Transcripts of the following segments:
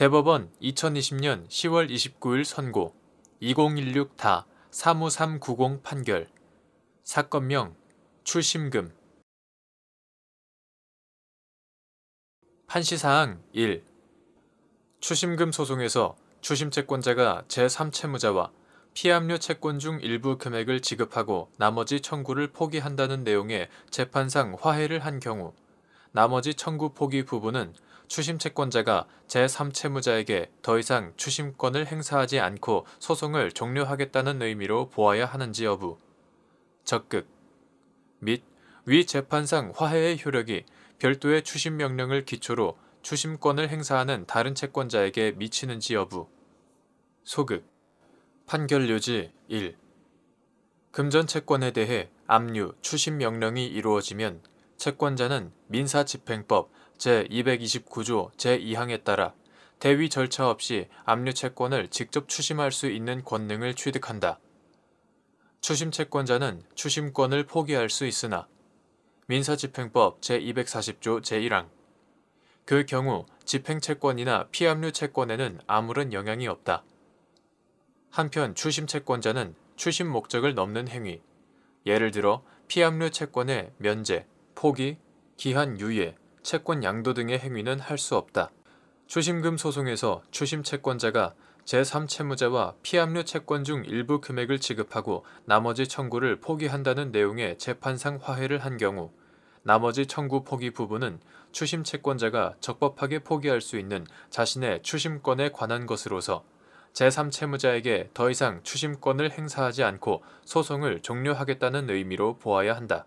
대법원 2020년 10월 29일 선고 2016-35390 판결 사건명 추심금 판시사항 1. 추심금 소송에서 추심채권자가 제3채무자와 피압류 채권 중 일부 금액을 지급하고 나머지 청구를 포기한다는 내용의 재판상 화해를 한 경우 나머지 청구 포기 부분은 추심채권자가 제3채무자에게 더 이상 추심권을 행사하지 않고 소송을 종료하겠다는 의미로 보아야 하는지 여부, 적극 및 위 재판상 화해의 효력이 별도의 추심명령을 기초로 추심권을 행사하는 다른 채권자에게 미치는지 여부, 소극. 판결 요지 1. 금전 채권에 대해 압류, 추심명령이 이루어지면 채권자는 민사집행법 제229조 제2항에 따라 대위 절차 없이 압류 채권을 직접 추심할 수 있는 권능을 취득한다. 추심 채권자는 추심권을 포기할 수 있으나 민사집행법 제240조 제1항 그 경우 집행채권이나 피압류 채권에는 아무런 영향이 없다. 한편 추심 채권자는 추심 목적을 넘는 행위, 예를 들어 피압류 채권의 면제, 포기, 기한 유예, 채권 양도 등의 행위는 할 수 없다. 추심금 소송에서 추심 채권자가 제3채무자와 피압류 채권 중 일부 금액을 지급하고 나머지 청구를 포기한다는 내용의 재판상 화해를 한 경우 나머지 청구 포기 부분은 추심 채권자가 적법하게 포기할 수 있는 자신의 추심권에 관한 것으로서 제3채무자에게 더 이상 추심권을 행사하지 않고 소송을 종료하겠다는 의미로 보아야 한다.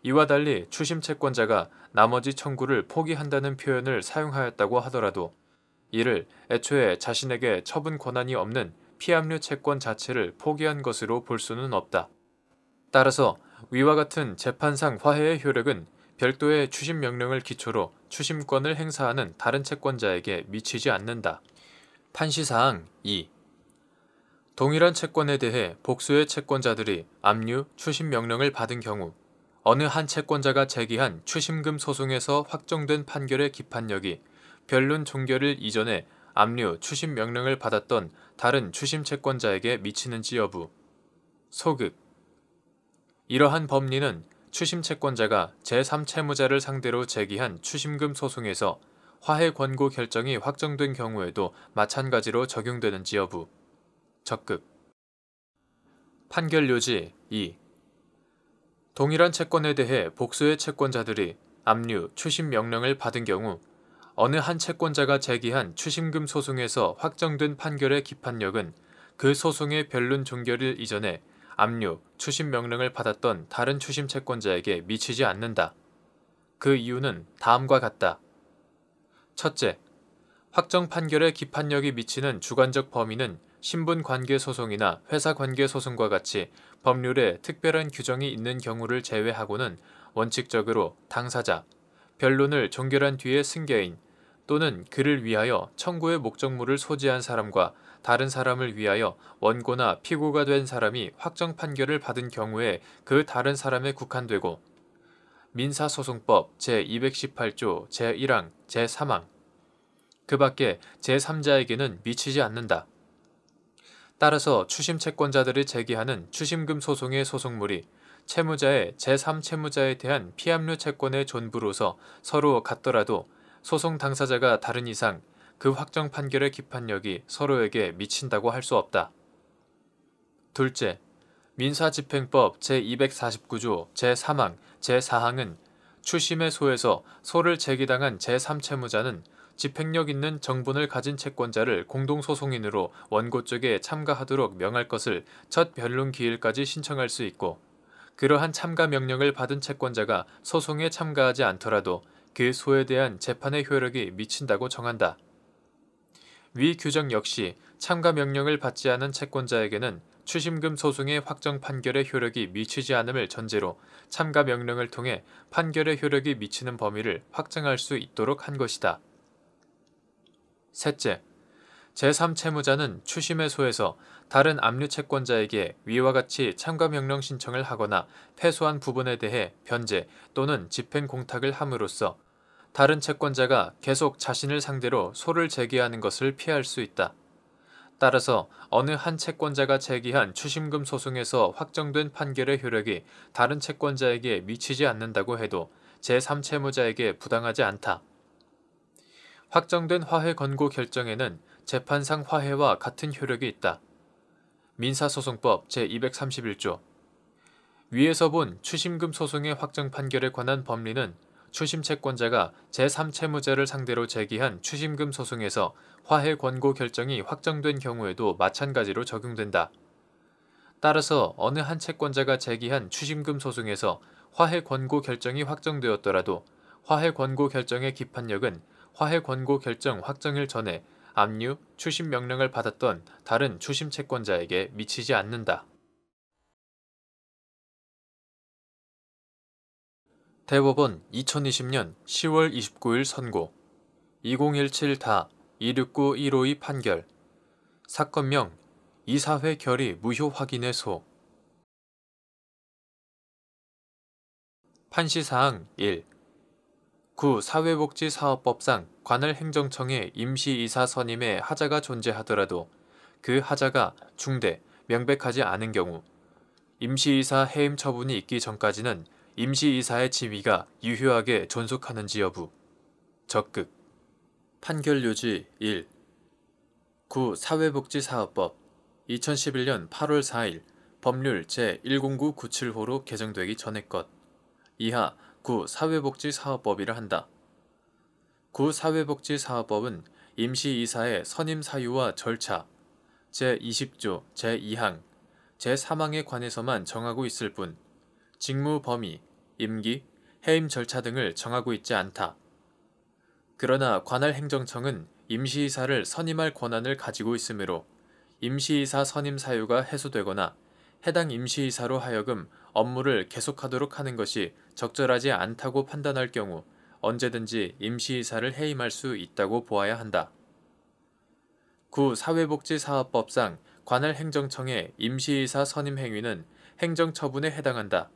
이와 달리 추심 채권자가 나머지 청구를 포기한다는 표현을 사용하였다고 하더라도 이를 애초에 자신에게 처분 권한이 없는 피압류 채권 자체를 포기한 것으로 볼 수는 없다. 따라서 위와 같은 재판상 화해의 효력은 별도의 추심 명령을 기초로 추심권을 행사하는 다른 채권자에게 미치지 않는다. 판시사항 2. 동일한 채권에 대해 복수의 채권자들이 압류, 추심 명령을 받은 경우 어느 한 채권자가 제기한 추심금 소송에서 확정된 판결의 기판력이 변론 종결일 이전에 압류, 추심 명령을 받았던 다른 추심 채권자에게 미치는지 여부, 소극. 이러한 법리는 추심 채권자가 제3채무자를 상대로 제기한 추심금 소송에서 화해 권고 결정이 확정된 경우에도 마찬가지로 적용되는지 여부, 적극. 판결 요지 2. 동일한 채권에 대해 복수의 채권자들이 압류, 추심 명령을 받은 경우 어느 한 채권자가 제기한 추심금 소송에서 확정된 판결의 기판력은 그 소송의 변론 종결일 이전에 압류, 추심 명령을 받았던 다른 추심 채권자에게 미치지 않는다. 그 이유는 다음과 같다. 첫째, 확정 판결의 기판력이 미치는 주관적 범위는 신분관계소송이나 회사관계소송과 같이 법률에 특별한 규정이 있는 경우를 제외하고는 원칙적으로 당사자, 변론을 종결한 뒤의 승계인 또는 그를 위하여 청구의 목적물을 소지한 사람과 다른 사람을 위하여 원고나 피고가 된 사람이 확정 판결을 받은 경우에 그 다른 사람에 국한되고 민사소송법 제218조 제1항 제3항 그 밖에 제3자에게는 미치지 않는다. 따라서 추심 채권자들이 제기하는 추심금 소송의 소송물이 채무자의 제3채무자에 대한 피압류 채권의 존부로서 서로 같더라도 소송 당사자가 다른 이상 그 확정 판결의 기판력이 서로에게 미친다고 할 수 없다. 둘째, 민사집행법 제249조 제3항, 제4항은 추심의 소에서 소를 제기당한 제3채무자는 집행력 있는 정분을 가진 채권자를 공동소송인으로 원고 쪽에 참가하도록 명할 것을 첫 변론 기일까지 신청할 수 있고 그러한 참가 명령을 받은 채권자가 소송에 참가하지 않더라도 그 소에 대한 재판의 효력이 미친다고 정한다. 위 규정 역시 참가 명령을 받지 않은 채권자에게는 추심금 소송의 확정 판결의 효력이 미치지 않음을 전제로 참가 명령을 통해 판결의 효력이 미치는 범위를 확정할 수 있도록 한 것이다. 셋째, 제3채무자는 추심의 소에서 다른 압류 채권자에게 위와 같이 참가 명령 신청을 하거나 패소한 부분에 대해 변제 또는 집행 공탁을 함으로써 다른 채권자가 계속 자신을 상대로 소를 제기하는 것을 피할 수 있다. 따라서 어느 한 채권자가 제기한 추심금 소송에서 확정된 판결의 효력이 다른 채권자에게 미치지 않는다고 해도 제3채무자에게 부당하지 않다. 확정된 화해 권고 결정에는 재판상 화해와 같은 효력이 있다. 민사소송법 제231조. 위에서 본 추심금 소송의 확정 판결에 관한 법리는 추심채권자가 제3채무자를 상대로 제기한 추심금 소송에서 화해 권고 결정이 확정된 경우에도 마찬가지로 적용된다. 따라서 어느 한 채권자가 제기한 추심금 소송에서 화해 권고 결정이 확정되었더라도 화해 권고 결정의 기판력은 화해 권고 결정 확정일 전에 압류, 추심 명령을 받았던 다른 추심채권자에게 미치지 않는다. 대법원 2020년 10월 29일 선고 2017-269-152 판결 사건명 이사회 결의 무효 확인의 소 판시사항 1. 구 사회복지사업법상 관할 행정청의 임시이사 선임에 하자가 존재하더라도 그 하자가 중대, 명백하지 않은 경우 임시이사 해임 처분이 있기 전까지는 임시이사의 지위가 유효하게 존속하는지 여부. 적극. 판결 요지 1. 구 사회복지사업법 2011년 8월 4일 법률 제10997호로 개정되기 전의 것. 이하 구 사회복지사업법이라 한다. 구 사회복지사업법은 임시이사의 선임 사유와 절차 제20조 제2항 제3항에 관해서만 정하고 있을 뿐 직무 범위, 임기, 해임 절차 등을 정하고 있지 않다. 그러나 관할 행정청은 임시이사를 선임할 권한을 가지고 있으므로 임시이사 선임 사유가 해소되거나 해당 임시이사로 하여금 업무를 계속하도록 하는 것이 적절하지 않다고 판단할 경우 언제든지 임시이사를 해임할 수 있다고 보아야 한다. 구 사회복지사업법상 관할 행정청의 임시이사 선임 행위는 행정처분에 해당한다.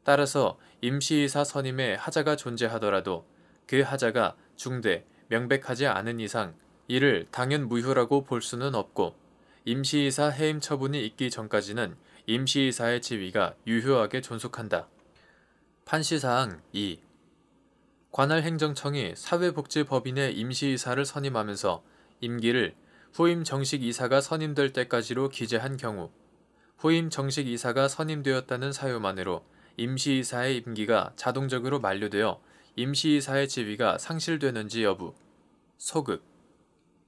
따라서 임시이사 선임에 하자가 존재하더라도 그 하자가 중대, 명백하지 않은 이상 이를 당연 무효라고 볼 수는 없고 임시이사 해임 처분이 있기 전까지는 임시이사의 지위가 유효하게 존속한다. 판시사항 2. 관할 행정청이 사회복지법인의 임시이사를 선임하면서 임기를 후임 정식 이사가 선임될 때까지로 기재한 경우 후임 정식 이사가 선임되었다는 사유만으로 임시이사의 임기가 자동적으로 만료되어 임시이사의 지위가 상실되는지 여부. 소급.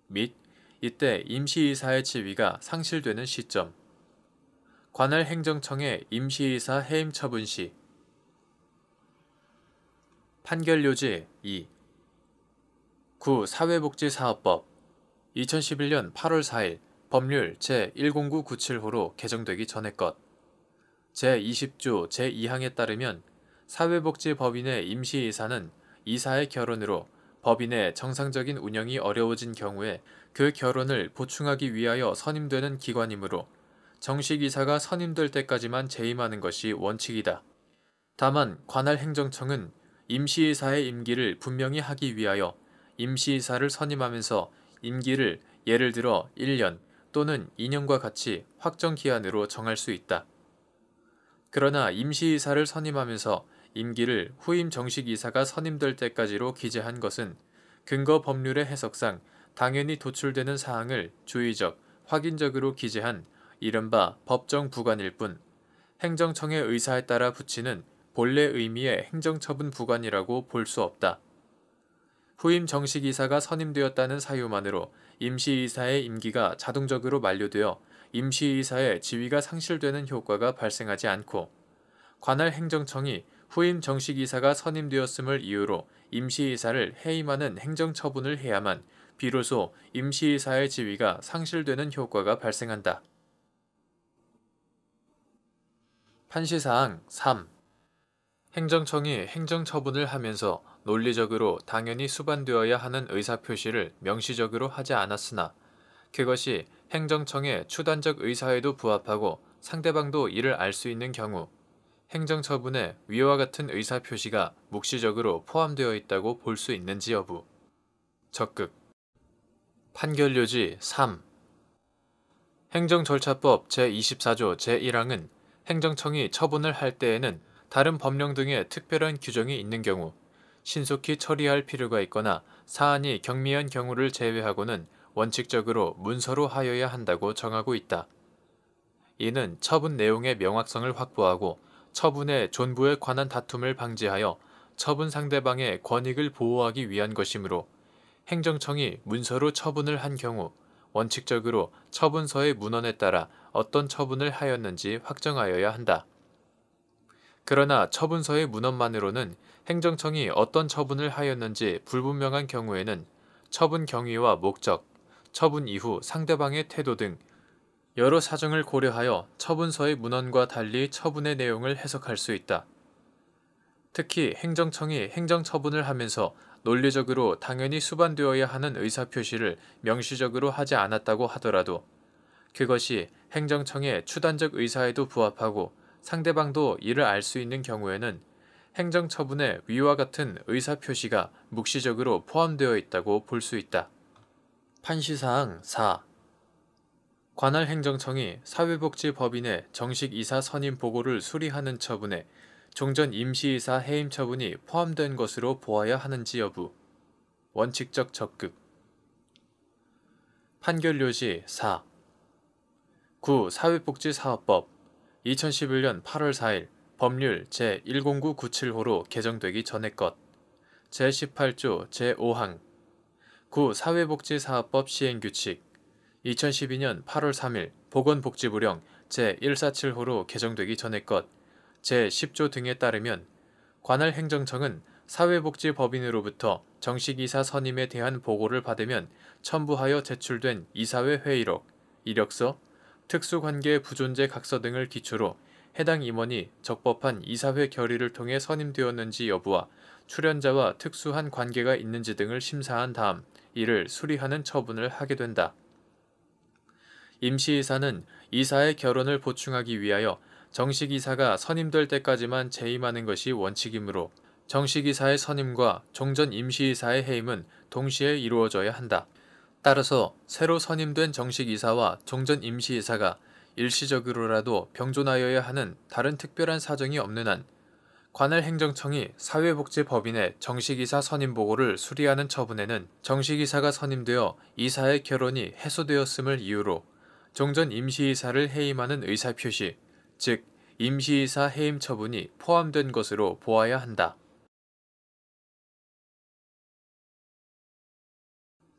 및 이때 임시이사의 지위가 상실되는 시점. 관할 행정청의 임시이사 해임 처분 시. 판결 요지 2. 구 사회복지사업법 2011년 8월 4일 법률 제10997호로 개정되기 전의 것. 제20조 제2항에 따르면 사회복지법인의 임시이사는 이사의 결혼으로 법인의 정상적인 운영이 어려워진 경우에 그 결혼을 보충하기 위하여 선임되는 기관이므로 정식 이사가 선임될 때까지만 재임하는 것이 원칙이다. 다만 관할 행정청은 임시이사의 임기를 분명히 하기 위하여 임시이사를 선임하면서 임기를 예를 들어 1년 또는 2년과 같이 확정 기한으로 정할 수 있다. 그러나 임시이사를 선임하면서 임기를 후임 정식 이사가 선임될 때까지로 기재한 것은 근거 법률의 해석상 당연히 도출되는 사항을 주의적, 확인적으로 기재한 이른바 법정 부관일 뿐 행정청의 의사에 따라 붙이는 본래 의미의 행정처분 부관이라고 볼 수 없다. 후임 정식 이사가 선임되었다는 사유만으로 임시이사의 임기가 자동적으로 만료되어 임시이사의 지위가 상실되는 효과가 발생하지 않고 관할 행정청이 후임 정식 이사가 선임되었음을 이유로 임시이사를 해임하는 행정처분을 해야만 비로소 임시이사의 지위가 상실되는 효과가 발생한다. 판시사항 3. 행정청이 행정처분을 하면서 논리적으로 당연히 수반되어야 하는 의사표시를 명시적으로 하지 않았으나 그것이 행정청의 추단적 의사에도 부합하고 상대방도 이를 알 수 있는 경우 행정처분에 위와 같은 의사표시가 묵시적으로 포함되어 있다고 볼 수 있는지 여부. 적극. 판결요지 3. 행정절차법 제24조 제1항은 행정청이 처분을 할 때에는 다른 법령 등의 특별한 규정이 있는 경우 신속히 처리할 필요가 있거나 사안이 경미한 경우를 제외하고는 원칙적으로 문서로 하여야 한다고 정하고 있다. 이는 처분 내용의 명확성을 확보하고 처분의 존부에 관한 다툼을 방지하여 처분 상대방의 권익을 보호하기 위한 것이므로 행정청이 문서로 처분을 한 경우 원칙적으로 처분서의 문헌에 따라 어떤 처분을 하였는지 확정하여야 한다. 그러나 처분서의 문헌만으로는 행정청이 어떤 처분을 하였는지 불분명한 경우에는 처분 경위와 목적, 처분 이후 상대방의 태도 등 여러 사정을 고려하여 처분서의 문헌과 달리 처분의 내용을 해석할 수 있다. 특히 행정청이 행정처분을 하면서 논리적으로 당연히 수반되어야 하는 의사표시를 명시적으로 하지 않았다고 하더라도 그것이 행정청의 추단적 의사에도 부합하고 상대방도 이를 알 수 있는 경우에는 행정처분에 위와 같은 의사표시가 묵시적으로 포함되어 있다고 볼 수 있다. 판시사항 4. 관할 행정청이 사회복지법인의 정식이사 선임 보고를 수리하는 처분에 종전 임시이사 해임 처분이 포함된 것으로 보아야 하는지 여부. 원칙적 적극. 판결요지 4. 구 사회복지사업법 2011년 8월 4일 법률 제10997호로 개정되기 전의 것. 제18조 제5항 구 사회복지사업법 시행규칙 2012년 8월 3일 보건복지부령 제147호로 개정되기 전의 것. 제10조 등에 따르면 관할 행정청은 사회복지법인으로부터 정식이사 선임에 대한 보고를 받으면 첨부하여 제출된 이사회 회의록, 이력서, 특수관계 부존재 각서 등을 기초로 해당 임원이 적법한 이사회 결의를 통해 선임되었는지 여부와 출연자와 특수한 관계가 있는지 등을 심사한 다음 이를 수리하는 처분을 하게 된다. 임시이사는 이사의 결혼을 보충하기 위하여 정식이사가 선임될 때까지만 재임하는 것이 원칙이므로 정식이사의 선임과 종전 임시이사의 해임은 동시에 이루어져야 한다. 따라서 새로 선임된 정식이사와 종전 임시이사가 일시적으로라도 병존하여야 하는 다른 특별한 사정이 없는 한 관할 행정청이 사회복지법인의 정식이사 선임 보고를 수리하는 처분에는 정식이사가 선임되어 이사의 결혼이 해소되었음을 이유로 종전 임시이사를 해임하는 의사표시, 즉 임시이사 해임 처분이 포함된 것으로 보아야 한다.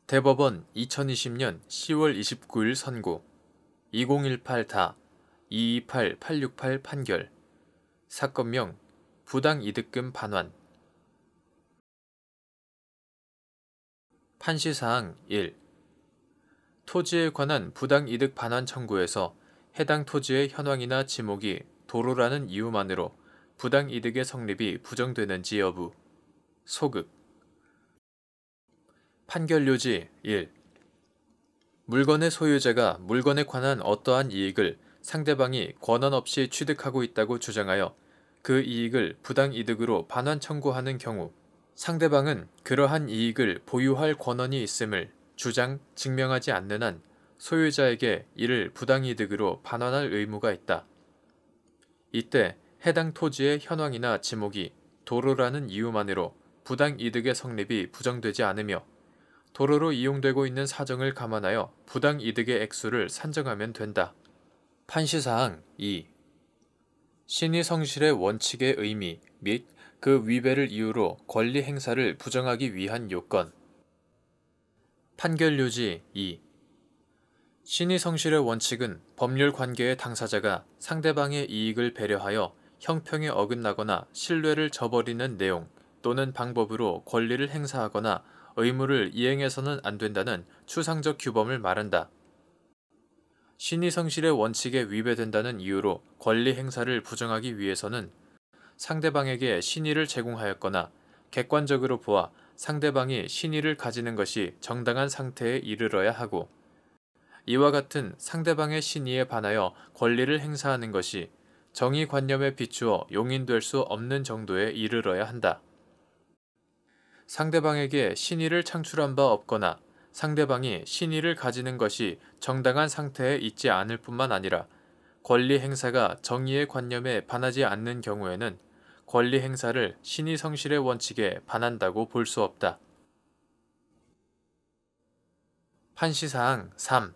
대법원 2020년 10월 29일 선고 2018-228868 판결 사건명 부당이득금 반환. 판시사항 1. 토지에 관한 부당이득 반환 청구에서 해당 토지의 현황이나 지목이 도로라는 이유만으로 부당이득의 성립이 부정되는지 여부. 소극. 판결요지 1. 물건의 소유자가 물건에 관한 어떠한 이익을 상대방이 권한 없이 취득하고 있다고 주장하여 그 이익을 부당이득으로 반환 청구하는 경우 상대방은 그러한 이익을 보유할 권한이 있음을 주장, 증명하지 않는 한 소유자에게 이를 부당이득으로 반환할 의무가 있다. 이때 해당 토지의 현황이나 지목이 도로라는 이유만으로 부당이득의 성립이 부정되지 않으며 도로로 이용되고 있는 사정을 감안하여 부당이득의 액수를 산정하면 된다. 판시사항 2. 신의성실의 원칙의 의미 및 그 위배를 이유로 권리 행사를 부정하기 위한 요건. 판결요지 2. 신의성실의 원칙은 법률 관계의 당사자가 상대방의 이익을 배려하여 형평에 어긋나거나 신뢰를 저버리는 내용 또는 방법으로 권리를 행사하거나 의무를 이행해서는 안 된다는 추상적 규범을 말한다. 신의성실의 원칙에 위배된다는 이유로 권리 행사를 부정하기 위해서는 상대방에게 신의를 제공하였거나 객관적으로 보아 상대방이 신의를 가지는 것이 정당한 상태에 이르러야 하고 이와 같은 상대방의 신의에 반하여 권리를 행사하는 것이 정의관념에 비추어 용인될 수 없는 정도에 이르러야 한다. 상대방에게 신의를 창출한 바 없거나 상대방이 신의를 가지는 것이 정당한 상태에 있지 않을 뿐만 아니라 권리 행사가 정의의 관념에 반하지 않는 경우에는 권리 행사를 신의 성실의 원칙에 반한다고 볼 수 없다. 판시사항 3.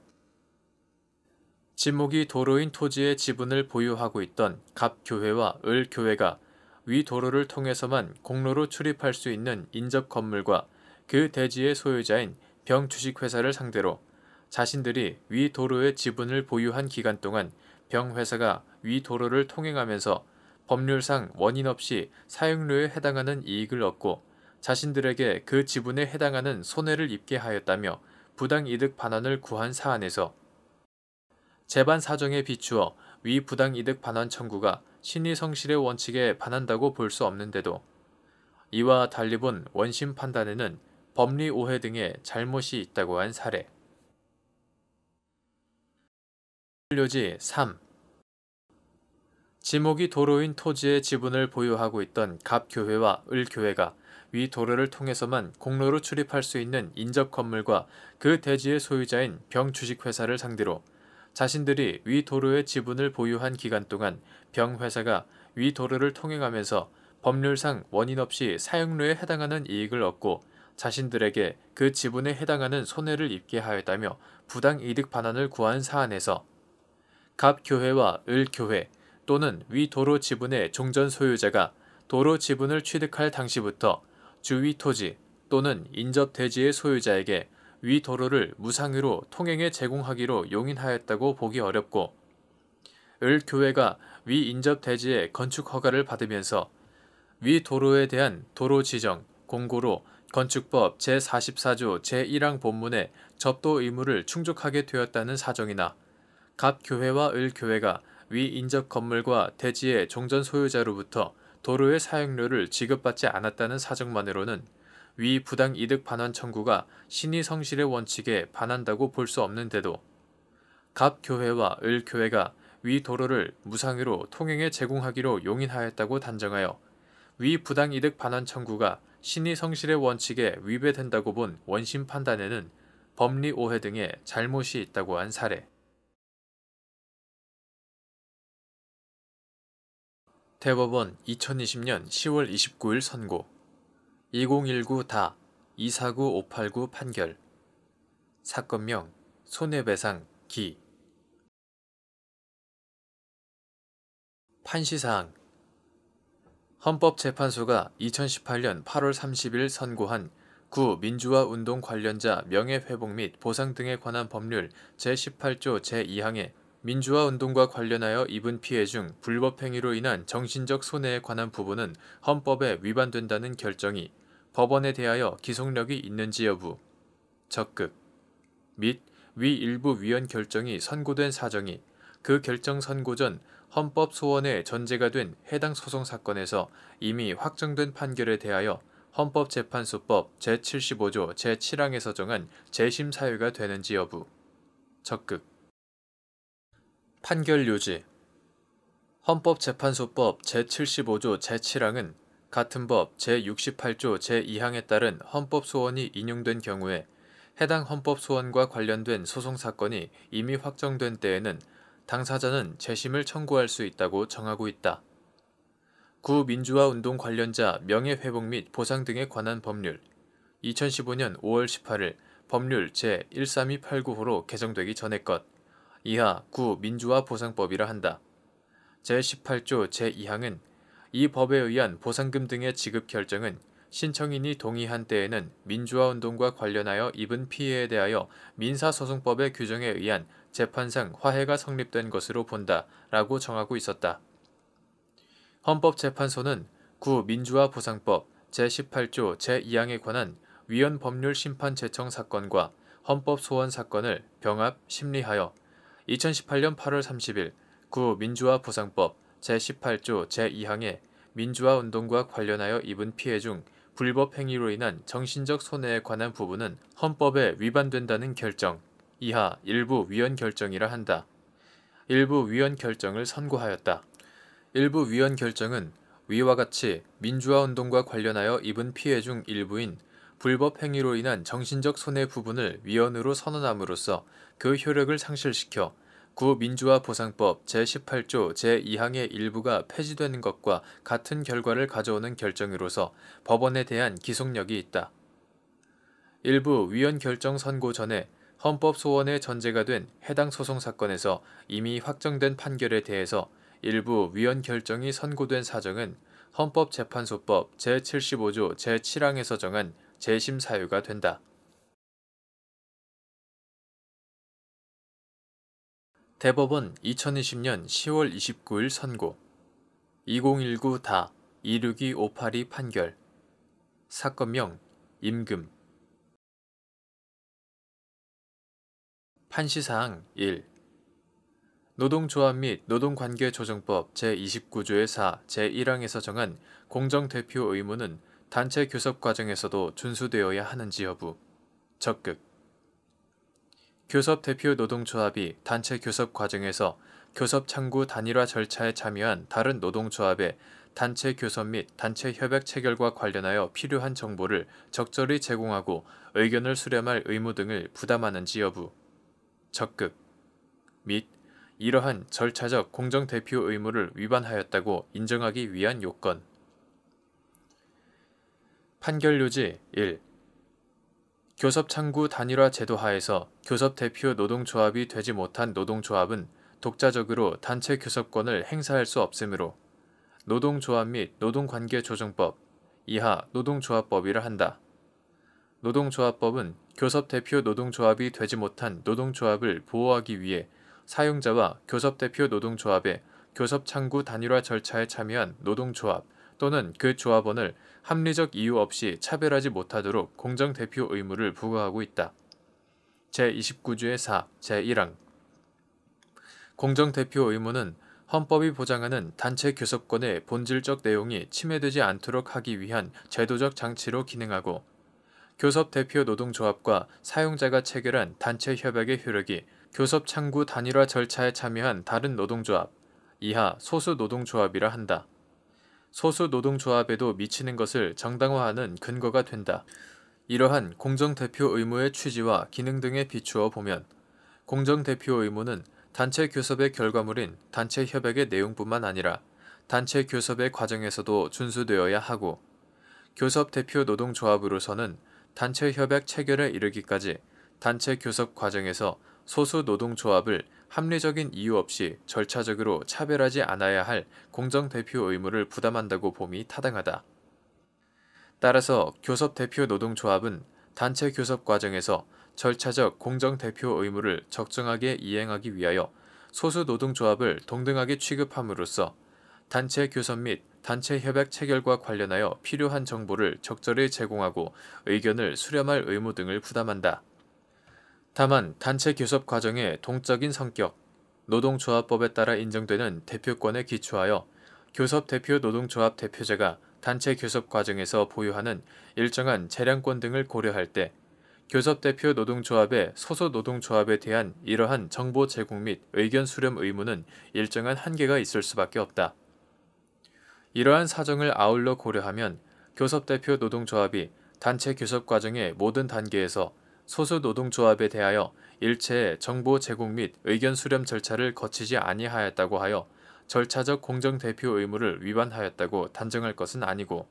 지목이 도로인 토지의 지분을 보유하고 있던 갑교회와 을교회가 위 도로를 통해서만 공로로 출입할 수 있는 인접 건물과 그 대지의 소유자인 병주식회사를 상대로 자신들이 위 도로의 지분을 보유한 기간 동안 병회사가 위 도로를 통행하면서 법률상 원인 없이 사용료에 해당하는 이익을 얻고 자신들에게 그 지분에 해당하는 손해를 입게 하였다며 부당이득 반환을 구한 사안에서 재반 사정에 비추어 위 부당이득 반환 청구가 신의 성실의 원칙에 반한다고 볼 수 없는데도 이와 달리 본 원심 판단에는 법리 오해 등의 잘못이 있다고 한 사례. 료지 3. 지목이 도로인 토지의 지분을 보유하고 있던 갑교회와 을교회가 위 도로를 통해서만 공로로 출입할 수 있는 인접 건물과 그 대지의 소유자인 병주식회사를 상대로 자신들이 위 도로의 지분을 보유한 기간 동안 병회사가 위 도로를 통행하면서 법률상 원인 없이 사용료에 해당하는 이익을 얻고 자신들에게 그 지분에 해당하는 손해를 입게 하였다며 부당이득 반환을 구한 사안에서 갑교회와 을교회 또는 위 도로 지분의 종전 소유자가 도로 지분을 취득할 당시부터 주위 토지 또는 인접 대지의 소유자에게 위 도로를 무상으로 통행에 제공하기로 용인하였다고 보기 어렵고 을교회가 위 인접 대지의 건축 허가를 받으면서 위 도로에 대한 도로 지정, 공고로 건축법 제44조 제1항 본문의 접도 의무를 충족하게 되었다는 사정이나 갑교회와 을교회가 위 인접 건물과 대지의 종전 소유자로부터 도로의 사용료를 지급받지 않았다는 사정만으로는 위 부당이득 반환 청구가 신의 성실의 원칙에 반한다고 볼 수 없는데도 갑교회와 을교회가 위 도로를 무상으로 통행에 제공하기로 용인하였다고 단정하여 위 부당이득 반환 청구가 신의 성실의 원칙에 위배된다고 본 원심 판단에는 법리 오해 등의 잘못이 있다고 한 사례. 대법원 2020년 10월 29일 선고 2019-249-589 판결 사건명 손해배상 기 판시사항 헌법재판소가 2018년 8월 30일 선고한 구 민주화운동 관련자 명예회복 및 보상 등에 관한 법률 제18조 제2항의 민주화운동과 관련하여 입은 피해 중 불법행위로 인한 정신적 손해에 관한 부분은 헌법에 위반된다는 결정이 법원에 대하여 기속력이 있는지 여부, 적극, 및 위 일부 위헌 결정이 선고된 사정이 그 결정 선고 전 헌법 소원의 전제가 된 해당 소송 사건에서 이미 확정된 판결에 대하여 헌법재판소법 제75조 제7항에서 정한 재심 사유가 되는지 여부, 적극. 판결 요지 헌법재판소법 제75조 제7항은 같은 법 제68조 제2항에 따른 헌법소원이 인용된 경우에 해당 헌법소원과 관련된 소송사건이 이미 확정된 때에는 당사자는 재심을 청구할 수 있다고 정하고 있다. 구 민주화운동 관련자 명예회복 및 보상 등에 관한 법률 2015년 5월 18일 법률 제13289호로 개정되기 전의 것 이하 구 민주화보상법이라 한다. 제18조 제2항은 이 법에 의한 보상금 등의 지급 결정은 신청인이 동의한 때에는 민주화운동과 관련하여 입은 피해에 대하여 민사소송법의 규정에 의한 재판상 화해가 성립된 것으로 본다 라고 정하고 있었다. 헌법재판소는 구 민주화보상법 제18조 제2항에 관한 위헌 법률 심판 제청 사건과 헌법소원 사건을 병합 심리하여 2018년 8월 30일 구 민주화보상법 제18조 제2항의 민주화운동과 관련하여 입은 피해 중 불법 행위로 인한 정신적 손해에 관한 부분은 헌법에 위반된다는 결정, 이하 일부 위헌 결정이라 한다. 일부 위헌 결정을 선고하였다. 일부 위원 결정은 위와 같이 민주화 운동과 관련하여 입은 피해 중 일부인 불법 행위로 인한 정신적 손해 부분을 위헌으로 선언함으로써 그 효력을 상실시켜 구민주화보상법 제18조 제2항의 일부가 폐지되는 것과 같은 결과를 가져오는 결정으로서 법원에 대한 기속력이 있다. 일부 위헌 결정 선고 전에 헌법 소원의 전제가 된 해당 소송 사건에서 이미 확정된 판결에 대해서 일부 위헌 결정이 선고된 사정은 헌법재판소법 제75조 제7항에서 정한 재심 사유가 된다. 대법원 2020년 10월 29일 선고 2019다 262-582 판결 사건명 임금 판시사항 1. 노동조합 및 노동관계조정법 제29조의 4 제1항에서 정한 공정대표 의무는 단체 교섭 과정에서도 준수되어야 하는지 여부. 적극. 교섭 대표 노동조합이 단체 교섭 과정에서 교섭 창구 단일화 절차에 참여한 다른 노동조합에 단체 교섭 및 단체 협약 체결과 관련하여 필요한 정보를 적절히 제공하고 의견을 수렴할 의무 등을 부담하는지 여부. 적극. 및 이러한 절차적 공정대표 의무를 위반하였다고 인정하기 위한 요건. 판결요지 1. 교섭창구 단일화 제도 하에서 교섭대표 노동조합이 되지 못한 노동조합은 독자적으로 단체 교섭권을 행사할 수 없으므로 노동조합 및 노동관계조정법 이하 노동조합법이라 한다. 노동조합법은 교섭대표 노동조합이 되지 못한 노동조합을 보호하기 위해 사용자와 교섭대표 노동조합의 교섭창구 단일화 절차에 참여한 노동조합 또는 그 조합원을 합리적 이유 없이 차별하지 못하도록 공정대표 의무를 부과하고 있다. 제29조의 4, 제1항 공정대표 의무는 헌법이 보장하는 단체 교섭권의 본질적 내용이 침해되지 않도록 하기 위한 제도적 장치로 기능하고 교섭대표 노동조합과 사용자가 체결한 단체 협약의 효력이 교섭 창구 단일화 절차에 참여한 다른 노동조합, 이하 소수 노동조합이라 한다. 소수 노동조합에도 미치는 것을 정당화하는 근거가 된다. 이러한 공정대표 의무의 취지와 기능 등에 비추어 보면 공정대표 의무는 단체 교섭의 결과물인 단체 협약의 내용뿐만 아니라 단체 교섭의 과정에서도 준수되어야 하고 교섭대표 노동조합으로서는 단체 협약 체결에 이르기까지 단체 교섭 과정에서 소수 노동조합을 합리적인 이유 없이 절차적으로 차별하지 않아야 할 공정대표 의무를 부담한다고 봄이 타당하다. 따라서 교섭대표 노동조합은 단체 교섭 과정에서 절차적 공정대표 의무를 적정하게 이행하기 위하여 소수 노동조합을 동등하게 취급함으로써 단체 교섭 및 단체 협약 체결과 관련하여 필요한 정보를 적절히 제공하고 의견을 수렴할 의무 등을 부담한다. 다만 단체 교섭 과정의 동적인 성격, 노동조합법에 따라 인정되는 대표권에 기초하여 교섭대표 노동조합 대표자가 단체 교섭 과정에서 보유하는 일정한 재량권 등을 고려할 때 교섭대표 노동조합의 소수 노동조합에 대한 이러한 정보 제공 및 의견 수렴 의무는 일정한 한계가 있을 수밖에 없다. 이러한 사정을 아울러 고려하면 교섭대표 노동조합이 단체 교섭 과정의 모든 단계에서 소수 노동조합에 대하여 일체의 정보 제공 및 의견 수렴 절차를 거치지 아니하였다고 하여 절차적 공정대표 의무를 위반하였다고 단정할 것은 아니고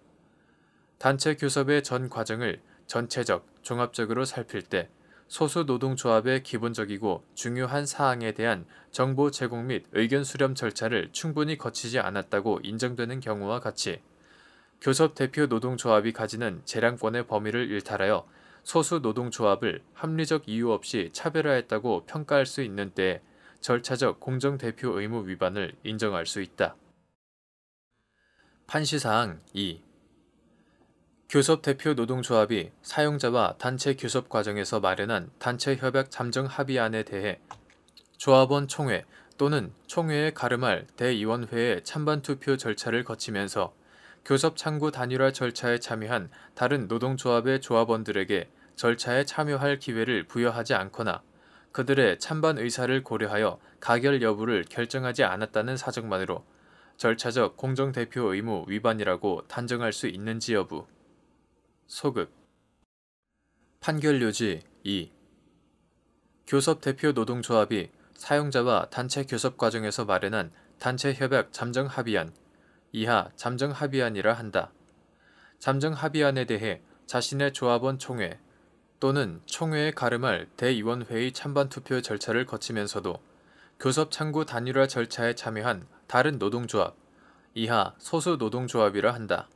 단체 교섭의 전 과정을 전체적, 종합적으로 살필 때 소수 노동조합의 기본적이고 중요한 사항에 대한 정보 제공 및 의견 수렴 절차를 충분히 거치지 않았다고 인정되는 경우와 같이 교섭대표 노동조합이 가지는 재량권의 범위를 일탈하여 소수 노동조합을 합리적 이유 없이 차별화했다고 평가할 수 있는 때에 절차적 공정대표 의무 위반을 인정할 수 있다. 판시사항 2. 교섭대표 노동조합이 사용자와 단체 교섭 과정에서 마련한 단체 협약 잠정 합의안에 대해 조합원 총회 또는 총회에 가름할 대의원회의 찬반 투표 절차를 거치면서 교섭 창구 단일화 절차에 참여한 다른 노동조합의 조합원들에게 절차에 참여할 기회를 부여하지 않거나 그들의 찬반 의사를 고려하여 가결 여부를 결정하지 않았다는 사정만으로 절차적 공정대표 의무 위반이라고 단정할 수 있는지 여부. 소급. 판결요지 2. 교섭대표 노동조합이 사용자와 단체 교섭 과정에서 마련한 단체협약 잠정합의안 이하 잠정합의안이라 한다. 잠정합의안에 대해 자신의 조합원 총회 또는 총회에 가름할 대의원회의 찬반투표 절차를 거치면서도 교섭창구 단일화 절차에 참여한 다른 노동조합 이하 소수노동조합이라 한다.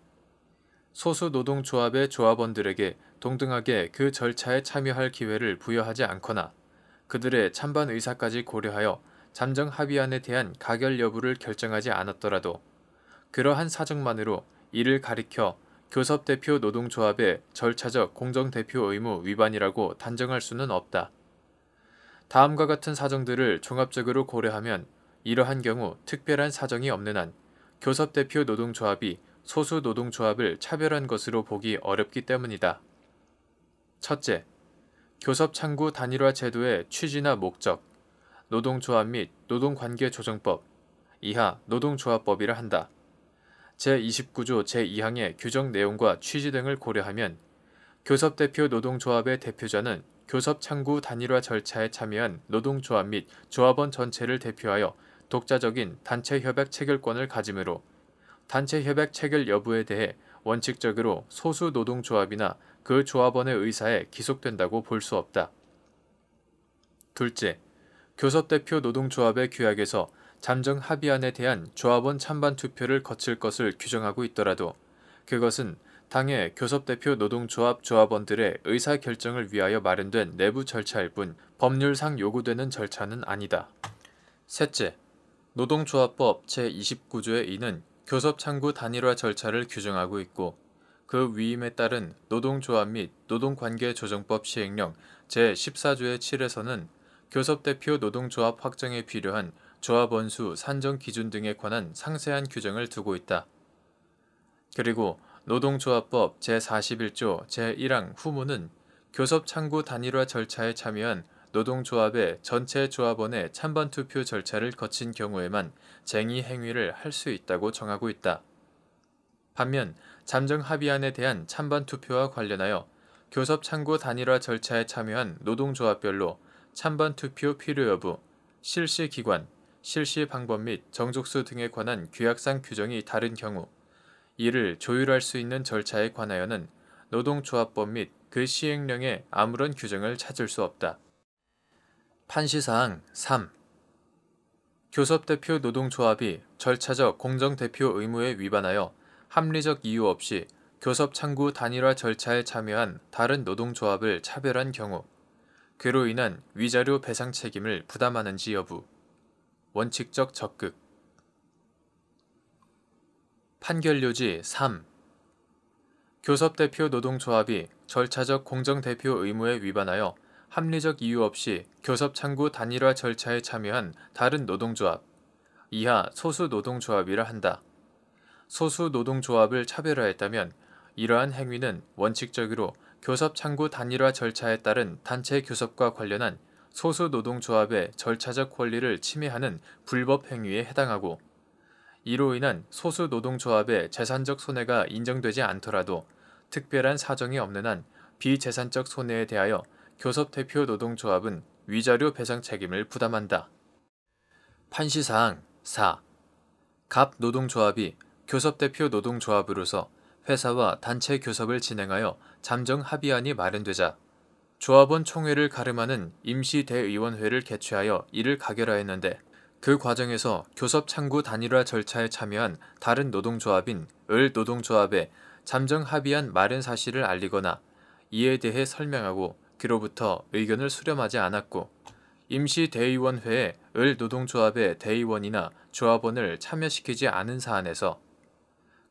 소수노동조합의 조합원들에게 동등하게 그 절차에 참여할 기회를 부여하지 않거나 그들의 찬반 의사까지 고려하여 잠정합의안에 대한 가결 여부를 결정하지 않았더라도 그러한 사정만으로 이를 가리켜 교섭대표 노동조합의 절차적 공정대표 의무 위반이라고 단정할 수는 없다. 다음과 같은 사정들을 종합적으로 고려하면 이러한 경우 특별한 사정이 없는 한 교섭대표 노동조합이 소수노동조합을 차별한 것으로 보기 어렵기 때문이다. 첫째, 교섭창구 단일화 제도의 취지나 목적, 노동조합 및 노동관계조정법, 이하 노동조합법이라 한다. 제29조 제2항의 규정 내용과 취지 등을 고려하면 교섭대표 노동조합의 대표자는 교섭창구 단일화 절차에 참여한 노동조합 및 조합원 전체를 대표하여 독자적인 단체협약 체결권을 가지므로 단체협약 체결 여부에 대해 원칙적으로 소수노동조합이나 그 조합원의 의사에 기속된다고 볼 수 없다. 둘째, 교섭대표 노동조합의 규약에서 잠정합의안에 대한 조합원 찬반 투표를 거칠 것을 규정하고 있더라도 그것은 당의 교섭대표 노동조합 조합원들의 의사결정을 위하여 마련된 내부 절차일 뿐 법률상 요구되는 절차는 아니다. 셋째, 노동조합법 제29조의 2는 교섭창구 단일화 절차를 규정하고 있고 그 위임에 따른 노동조합 및 노동관계조정법 시행령 제14조의 7에서는 교섭대표 노동조합 확정에 필요한 조합원 수 산정 기준 등에 관한 상세한 규정을 두고 있다. 그리고 노동조합법 제41조 제1항 후문은 교섭창구 단일화 절차에 참여한 노동조합의 전체 조합원의 찬반투표 절차를 거친 경우에만 쟁의 행위를 할 수 있다고 정하고 있다. 반면 잠정합의안에 대한 찬반투표와 관련하여 교섭창구 단일화 절차에 참여한 노동조합별로 찬반투표 필요 여부, 실시기관, 실시방법 및 정족수 등에 관한 규약상 규정이 다른 경우 이를 조율할 수 있는 절차에 관하여는 노동조합법 및 그 시행령에 아무런 규정을 찾을 수 없다. 판시사항 3. 교섭대표 노동조합이 절차적 공정대표 의무에 위반하여 합리적 이유 없이 교섭창구 단일화 절차에 참여한 다른 노동조합을 차별한 경우 그로 인한 위자료 배상 책임을 부담하는지 여부. 원칙적 적극. 판결요지 3. 교섭대표 노동조합이 절차적 공정대표 의무에 위반하여 합리적 이유 없이 교섭창구 단일화 절차에 참여한 다른 노동조합, 이하 소수노동조합이라 한다. 소수노동조합을 차별화했다면 이러한 행위는 원칙적으로 교섭창구 단일화 절차에 따른 단체 교섭과 관련한 소수노동조합의 절차적 권리를 침해하는 불법 행위에 해당하고 이로 인한 소수노동조합의 재산적 손해가 인정되지 않더라도 특별한 사정이 없는 한 비재산적 손해에 대하여 교섭대표 노동조합은 위자료 배상 책임을 부담한다. 판시사항 4. 갑 노동조합이 교섭대표 노동조합으로서 회사와 단체 교섭을 진행하여 잠정합의안이 마련되자 조합원 총회를 가름하는 임시대의원회를 개최하여 이를 가결하였는데 그 과정에서 교섭창구 단일화 절차에 참여한 다른 노동조합인 을 노동조합에 잠정합의안 마련 사실을 알리거나 이에 대해 설명하고 그로부터 의견을 수렴하지 않았고 임시대의원회에 을 노동조합의 대의원이나 조합원을 참여시키지 않은 사안에서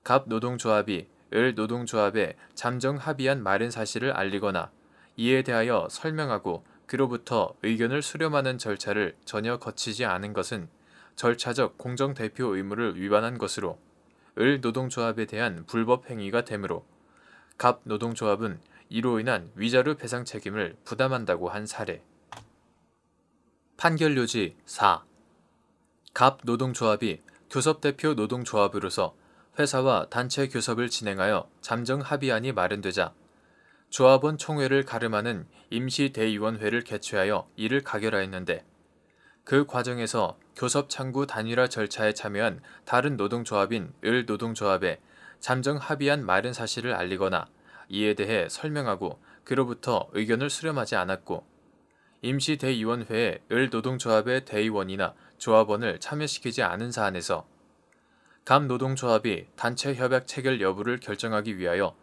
갑 노동조합이 을 노동조합에 잠정합의안 마련 사실을 알리거나 이에 대하여 설명하고 그로부터 의견을 수렴하는 절차를 전혀 거치지 않은 것은 절차적 공정대표 의무를 위반한 것으로 을 노동조합에 대한 불법 행위가 되므로 갑 노동조합은 이로 인한 위자료 배상 책임을 부담한다고 한 사례. 판결요지 4. 갑 노동조합이 교섭대표 노동조합으로서 회사와 단체 교섭을 진행하여 잠정 합의안이 마련되자 조합원 총회를 가름하는 임시대의원회를 개최하여 이를 가결하였는데, 그 과정에서 교섭창구 단일화 절차에 참여한 다른 노동조합인 을노동조합에 잠정 합의안 마련 사실을 알리거나 이에 대해 설명하고 그로부터 의견을 수렴하지 않았고, 임시대의원회에 을노동조합의 대의원이나 조합원을 참여시키지 않은 사안에서 감 노동조합이 단체 협약 체결 여부를 결정하기 위하여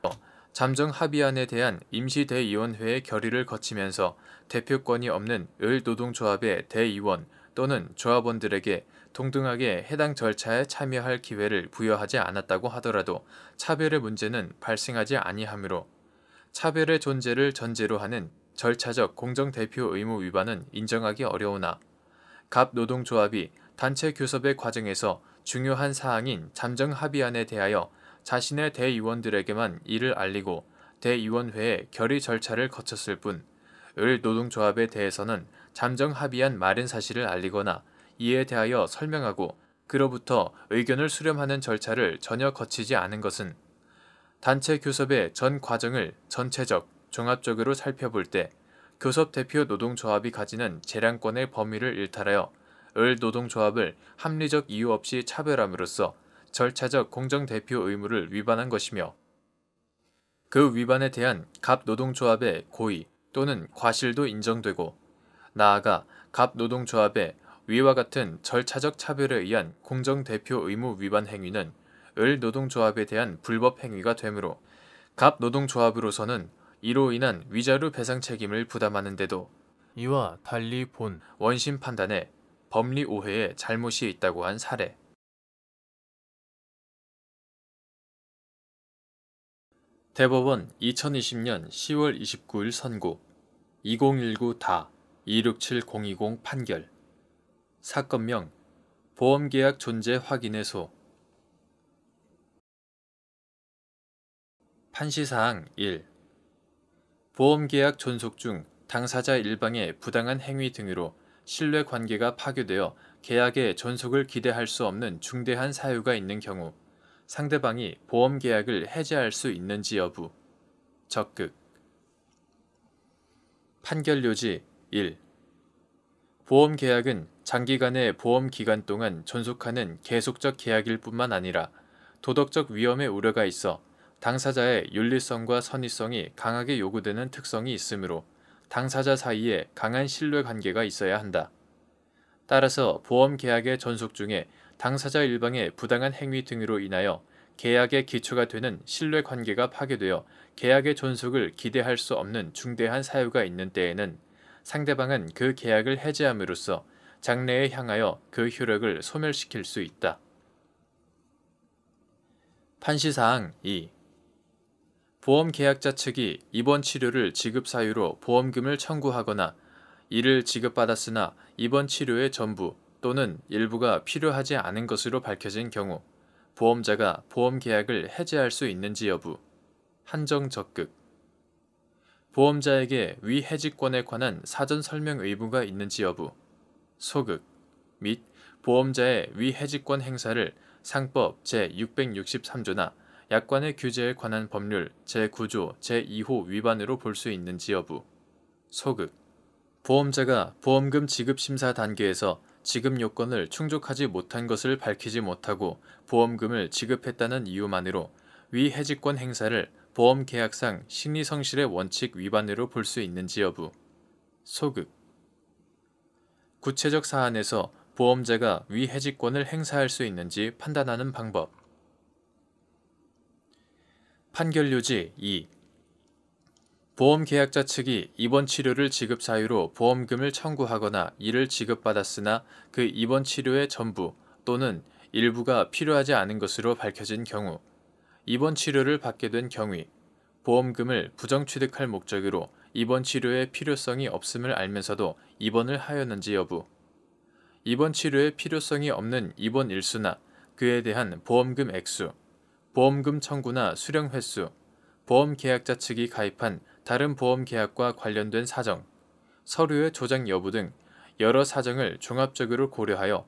잠정 합의안에 대한 임시대의원회의 결의를 거치면서 대표권이 없는 을노동조합의 대의원 또는 조합원들에게 동등하게 해당 절차에 참여할 기회를 부여하지 않았다고 하더라도 차별의 문제는 발생하지 아니하므로 차별의 존재를 전제로 하는 절차적 공정대표 의무 위반은 인정하기 어려우나, 갑 노동조합이 단체 교섭의 과정에서 중요한 사항인 잠정 합의안에 대하여 자신의 대의원들에게만 이를 알리고 대의원회의 결의 절차를 거쳤을 뿐, 을 노동조합에 대해서는 잠정 합의안 마련 사실을 알리거나 이에 대하여 설명하고 그로부터 의견을 수렴하는 절차를 전혀 거치지 않은 것은 단체 교섭의 전 과정을 전체적, 종합적으로 살펴볼 때 교섭 대표 노동조합이 가지는 재량권의 범위를 일탈하여 을 노동조합을 합리적 이유 없이 차별함으로써 절차적 공정대표 의무를 위반한 것이며, 그 위반에 대한 갑 노동조합의 고의 또는 과실도 인정되고, 나아가 갑 노동조합의 위와 같은 절차적 차별에 의한 공정대표 의무 위반 행위는 을 노동조합에 대한 불법 행위가 되므로 갑 노동조합으로서는 이로 인한 위자료 배상 책임을 부담하는데도 이와 달리 본 원심 판단에 법리 오해에 잘못이 있다고 한 사례. 대법원 2020년 10월 29일 선고 2019다 267020 판결. 사건명 보험계약 존재 확인의소. 판시사항 1. 보험계약 존속 중 당사자 일방의 부당한 행위 등으로 신뢰관계가 파괴되어 계약의 존속을 기대할 수 없는 중대한 사유가 있는 경우 상대방이 보험계약을 해지할 수 있는지 여부. 적극. 판결요지 1. 보험계약은 장기간의 보험기간 동안 존속하는 계속적 계약일 뿐만 아니라 도덕적 위험의 우려가 있어 당사자의 윤리성과 선의성이 강하게 요구되는 특성이 있으므로 당사자 사이에 강한 신뢰관계가 있어야 한다. 따라서 보험계약의 존속 중에 당사자 일방의 부당한 행위 등으로 인하여 계약의 기초가 되는 신뢰관계가 파괴되어 계약의 존속을 기대할 수 없는 중대한 사유가 있는 때에는 상대방은 그 계약을 해지함으로써 장래에 향하여 그 효력을 소멸시킬 수 있다. 판시사항 2. 보험계약자 측이 입원 치료를 지급 사유로 보험금을 청구하거나 이를 지급받았으나 입원 치료의 전부 또는 일부가 필요하지 않은 것으로 밝혀진 경우 보험자가 보험계약을 해지할 수 있는지 여부. 한정 적극. 보험자에게 위 해지권에 관한 사전 설명 의무가 있는지 여부. 소극. 및 보험자의 위 해지권 행사를 상법 제663조나 약관의 규제에 관한 법률 제9조 제2호 위반으로 볼 수 있는지 여부. 소극. 보험자가 보험금 지급 심사 단계에서 지급 요건을 충족하지 못한 것을 밝히지 못하고 보험금을 지급했다는 이유만으로 위 해지권 행사를 보험계약상 심리성실의 원칙 위반으로 볼 수 있는지 여부. 소극. 구체적 사안에서 보험자가 위 해지권을 행사할 수 있는지 판단하는 방법. 판결요지 2. 보험계약자 측이 입원 치료를 지급 사유로 보험금을 청구하거나 이를 지급받았으나 그 입원 치료의 전부 또는 일부가 필요하지 않은 것으로 밝혀진 경우 입원 치료를 받게 된 경위 보험금을 부정취득할 목적으로 입원 치료의 필요성이 없음을 알면서도 입원을 하였는지 여부. 입원 치료의 필요성이 없는 입원 일수나 그에 대한 보험금 액수, 보험금 청구나 수령 횟수, 보험계약자 측이 가입한 다른 보험계약과 관련된 사정, 서류의 조작 여부 등 여러 사정을 종합적으로 고려하여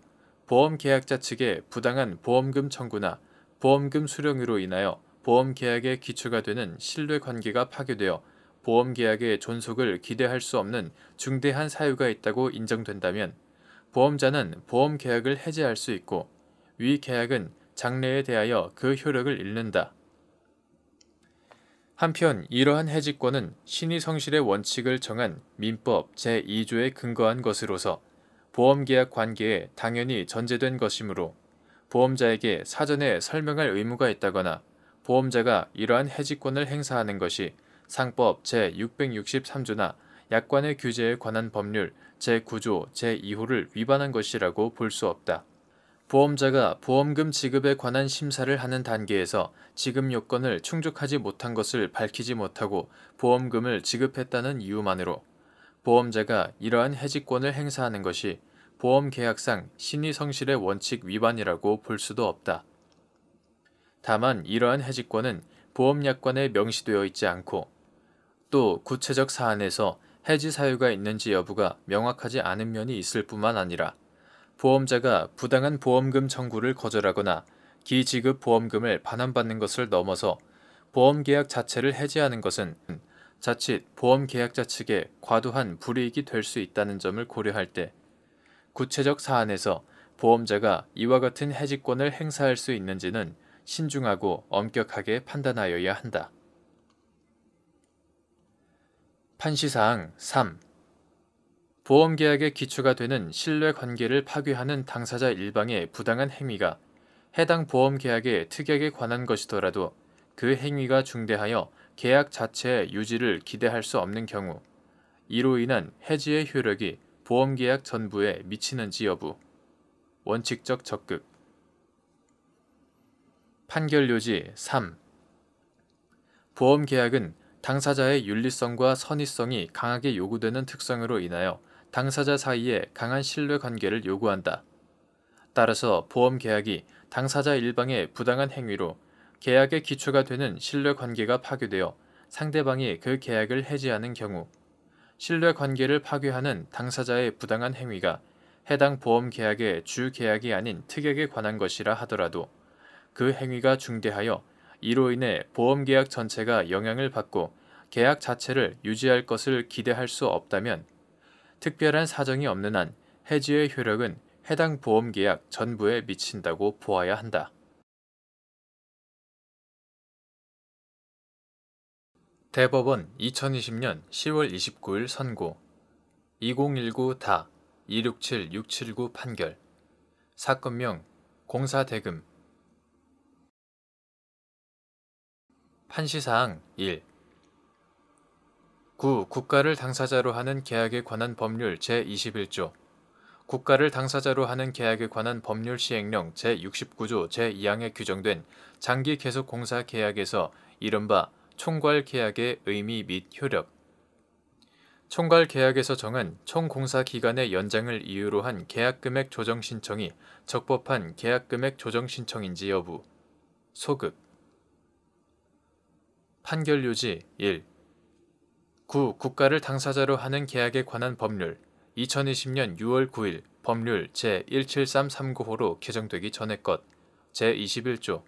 보험계약자 측의 부당한 보험금 청구나 보험금 수령으로 인하여 보험계약에 기초가 되는 신뢰관계가 파괴되어 보험계약의 존속을 기대할 수 없는 중대한 사유가 있다고 인정된다면 보험자는 보험계약을 해지할 수 있고 위 계약은 장래에 대하여 그 효력을 잃는다. 한편 이러한 해지권은 신의성실의 원칙을 정한 민법 제2조에 근거한 것으로서 보험계약 관계에 당연히 전제된 것이므로 보험자에게 사전에 설명할 의무가 있다거나 보험자가 이러한 해지권을 행사하는 것이 상법 제663조나 약관의 규제에 관한 법률 제9조 제2호를 위반한 것이라고 볼 수 없다. 보험자가 보험금 지급에 관한 심사를 하는 단계에서 지급 요건을 충족하지 못한 것을 밝히지 못하고 보험금을 지급했다는 이유만으로 보험자가 이러한 해지권을 행사하는 것이 보험계약상 신의성실의 원칙 위반이라고 볼 수도 없다. 다만 이러한 해지권은 보험약관에 명시되어 있지 않고 또 구체적 사안에서 해지 사유가 있는지 여부가 명확하지 않은 면이 있을 뿐만 아니라 보험자가 부당한 보험금 청구를 거절하거나 기지급 보험금을 반환받는 것을 넘어서 보험계약 자체를 해지하는 것은 자칫 보험계약자 측에 과도한 불이익이 될 수 있다는 점을 고려할 때 구체적 사안에서 보험자가 이와 같은 해지권을 행사할 수 있는지는 신중하고 엄격하게 판단하여야 한다. 판시사항 3. 보험계약의 기초가 되는 신뢰관계를 파괴하는 당사자 일방의 부당한 행위가 해당 보험계약의 특약에 관한 것이더라도 그 행위가 중대하여 계약 자체의 유지를 기대할 수 없는 경우 이로 인한 해지의 효력이 보험계약 전부에 미치는지 여부. 원칙적 적극. 판결요지 3. 보험계약은 당사자의 윤리성과 선의성이 강하게 요구되는 특성으로 인하여 당사자 사이에 강한 신뢰관계를 요구한다. 따라서 보험계약이 당사자 일방의 부당한 행위로 계약의 기초가 되는 신뢰관계가 파괴되어 상대방이 그 계약을 해지하는 경우 신뢰관계를 파괴하는 당사자의 부당한 행위가 해당 보험계약의 주계약이 아닌 특약에 관한 것이라 하더라도 그 행위가 중대하여 이로 인해 보험계약 전체가 영향을 받고 계약 자체를 유지할 것을 기대할 수 없다면 특별한 사정이 없는 한 해지의 효력은 해당 보험계약 전부에 미친다고 보아야 한다. 대법원 2020년 10월 29일 선고 2019-267679 판결 사건명 공사대금 판시사항 1. 국가를 당사자로 하는 계약에 관한 법률 제21조 국가를 당사자로 하는 계약에 관한 법률 시행령 제69조 제2항에 규정된 장기 계속 공사 계약에서 이른바 총괄 계약의 의미 및 효력 총괄 계약에서 정한 총공사 기간의 연장을 이유로 한 계약금액 조정 신청이 적법한 계약금액 조정 신청인지 여부 소급 판결요지 1. 국가를 당사자로 하는 계약에 관한 법률 2020년 6월 9일 법률 제17339호로 개정되기 전의 것 제21조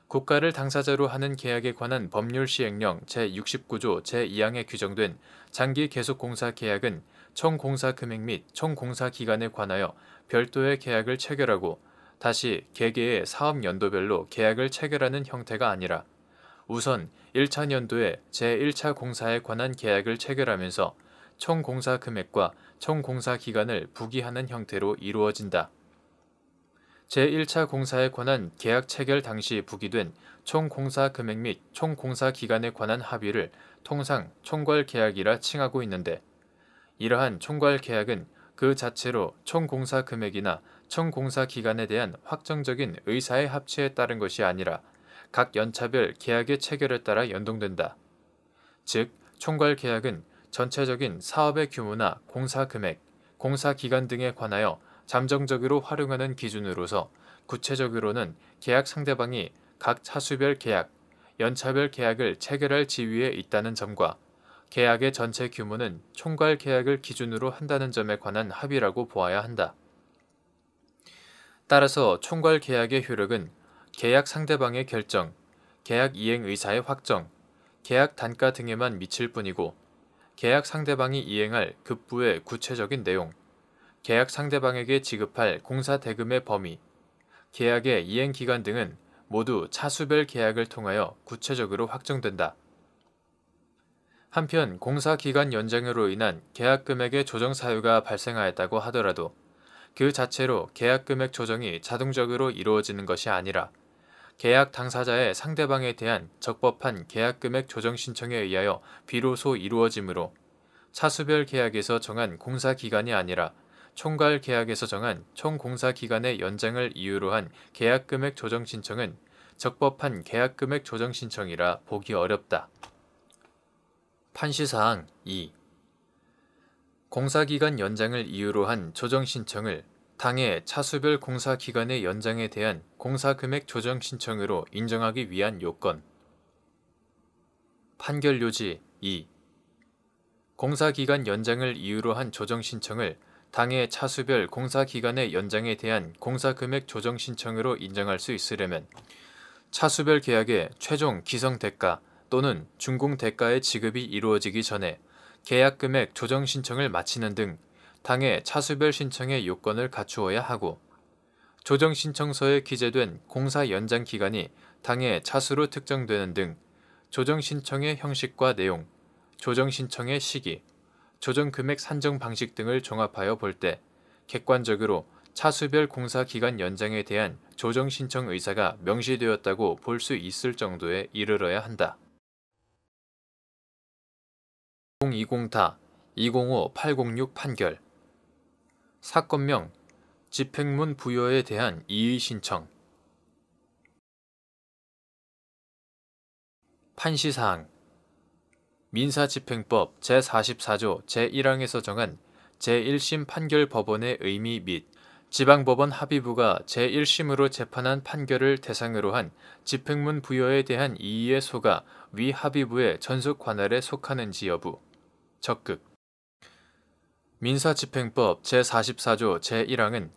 국가를 당사자로 하는 계약에 관한 법률 시행령 제69조 제2항에 규정된 장기 계속공사 계약은 총공사 금액 및 총공사 기간에 관하여 별도의 계약을 체결하고 다시 개개의 사업연도별로 계약을 체결하는 형태가 아니라 우선 1차 연도에 제1차 공사에 관한 계약을 체결하면서 총공사 금액과 총공사 기간을 부기하는 형태로 이루어진다. 제1차 공사에 관한 계약 체결 당시 부기된 총공사 금액 및 총공사 기간에 관한 합의를 통상 총괄계약이라 칭하고 있는데 이러한 총괄계약은 그 자체로 총공사 금액이나 총공사 기간에 대한 확정적인 의사의 합치에 따른 것이 아니라 각 연차별 계약의 체결에 따라 연동된다. 즉, 총괄계약은 전체적인 사업의 규모나 공사 금액, 공사 기간 등에 관하여 잠정적으로 활용하는 기준으로서 구체적으로는 계약 상대방이 각 차수별 계약, 연차별 계약을 체결할 지위에 있다는 점과 계약의 전체 규모는 총괄계약을 기준으로 한다는 점에 관한 합의라고 보아야 한다. 따라서 총괄 계약의 효력은 계약 상대방의 결정, 계약 이행 의사의 확정, 계약 단가 등에만 미칠 뿐이고 계약 상대방이 이행할 급부의 구체적인 내용, 계약 상대방에게 지급할 공사 대금의 범위, 계약의 이행 기간 등은 모두 차수별 계약을 통하여 구체적으로 확정된다. 한편 공사 기간 연장으로 인한 계약 금액의 조정 사유가 발생하였다고 하더라도 그 자체로 계약 금액 조정이 자동적으로 이루어지는 것이 아니라 계약 당사자의 상대방에 대한 적법한 계약 금액 조정 신청에 의하여 비로소 이루어지므로 차수별 계약에서 정한 공사 기간이 아니라 총괄 계약에서 정한 총 공사 기간의 연장을 이유로 한 계약 금액 조정 신청은 적법한 계약 금액 조정 신청이라 보기 어렵다. 판시사항 2. 공사기간 연장을 이유로 한 조정 신청을 당해 차수별 공사 기간의 연장에 대한 공사금액 조정 신청으로 인정하기 위한 요건. 판결요지 2. 공사기간 연장을 이유로 한 조정 신청을 당해 차수별 공사 기간의 연장에 대한 공사금액 조정 신청으로 인정할 수 있으려면 차수별 계약의 최종 기성 대가 또는 준공 대가의 지급이 이루어지기 전에 계약금액 조정 신청을 마치는 등 당해 차수별 신청의 요건을 갖추어야 하고 조정 신청서에 기재된 공사 연장 기간이 당해 차수로 특정되는 등 조정 신청의 형식과 내용, 조정 신청의 시기, 조정 금액 산정 방식 등을 종합하여 볼 때 객관적으로 차수별 공사 기간 연장에 대한 조정 신청 의사가 명시되었다고 볼 수 있을 정도에 이르러야 한다. 2020-2005-806 판결. 사건명 집행문 부여에 대한 이의 신청. 판시사항. 민사집행법 제44조 제1항에서 정한 제1심 판결 법원의 의미 및 지방법원 합의부가 제1심으로 재판한 판결을 대상으로 한 집행문 부여에 대한 이의의 소가 위 합의부의 전속 관할에 속하는지 여부. 적극. 민사집행법 제44조 제1항은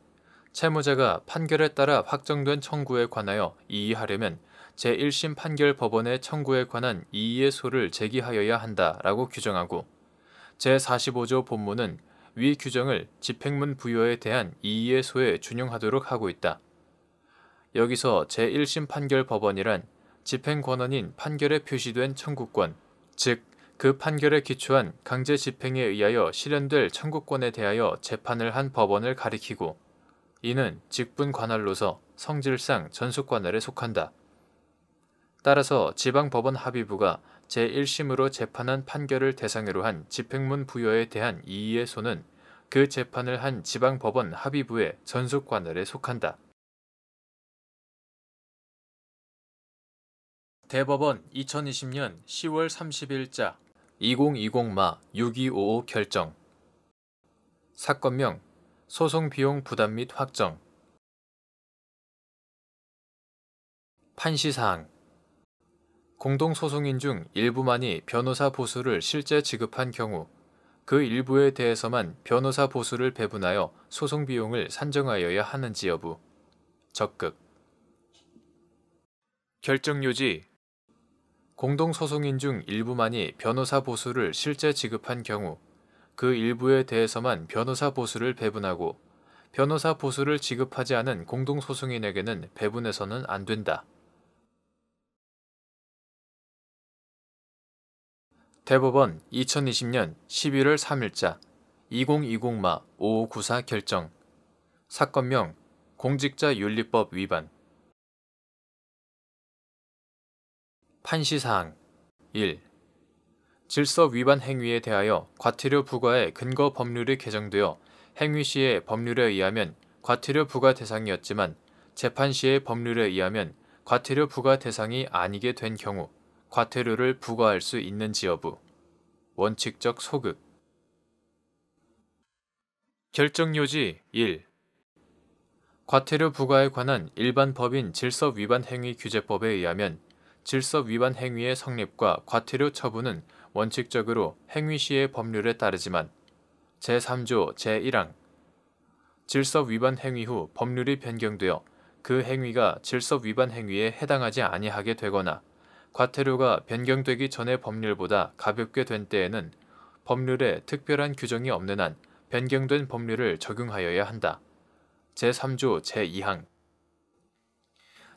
채무자가 판결에 따라 확정된 청구에 관하여 이의하려면 제1심 판결 법원의 청구에 관한 이의의 소를 제기하여야 한다라고 규정하고 제45조 본문은 위 규정을 집행문 부여에 대한 이의의 소에 준용하도록 하고 있다. 여기서 제1심 판결 법원이란 집행권한인 판결에 표시된 청구권, 즉 그 판결에 기초한 강제 집행에 의하여 실현될 청구권에 대하여 재판을 한 법원을 가리키고 이는 직분 관할로서 성질상 전속 관할에 속한다. 따라서 지방법원 합의부가 제1심으로 재판한 판결을 대상으로 한 집행문 부여에 대한 이의의 소는 그 재판을 한 지방법원 합의부의 전속 관할에 속한다. 대법원 2020년 10월 30일자 2020-6255 결정. 사건명 소송비용 부담 및 확정. 판시사항. 공동소송인 중 일부만이 변호사 보수를 실제 지급한 경우 그 일부에 대해서만 변호사 보수를 배분하여 소송비용을 산정하여야 하는지 여부. 적극. 결정요지. 공동소송인 중 일부만이 변호사 보수를 실제 지급한 경우 그 일부에 대해서만 변호사 보수를 배분하고 변호사 보수를 지급하지 않은 공동소송인에게는 배분해서는 안 된다. 대법원 2020년 11월 3일자 2020-5594 결정. 사건명 공직자윤리법 위반. 판시사항 1. 질서 위반 행위에 대하여 과태료 부과의 근거 법률이 개정되어 행위 시의 법률에 의하면 과태료 부과 대상이었지만 재판 시의 법률에 의하면 과태료 부과 대상이 아니게 된 경우 과태료를 부과할 수 있는지 여부. 원칙적 소급. 결정요지 1. 과태료 부과에 관한 일반 법인 질서 위반 행위 규제법에 의하면 질서 위반 행위의 성립과 과태료 처분은 원칙적으로 행위 시의 법률에 따르지만 제3조 제1항 질서 위반 행위 후 법률이 변경되어 그 행위가 질서 위반 행위에 해당하지 아니하게 되거나 과태료가 변경되기 전의 법률보다 가볍게 된 때에는 법률에 특별한 규정이 없는 한 변경된 법률을 적용하여야 한다. 제3조 제2항.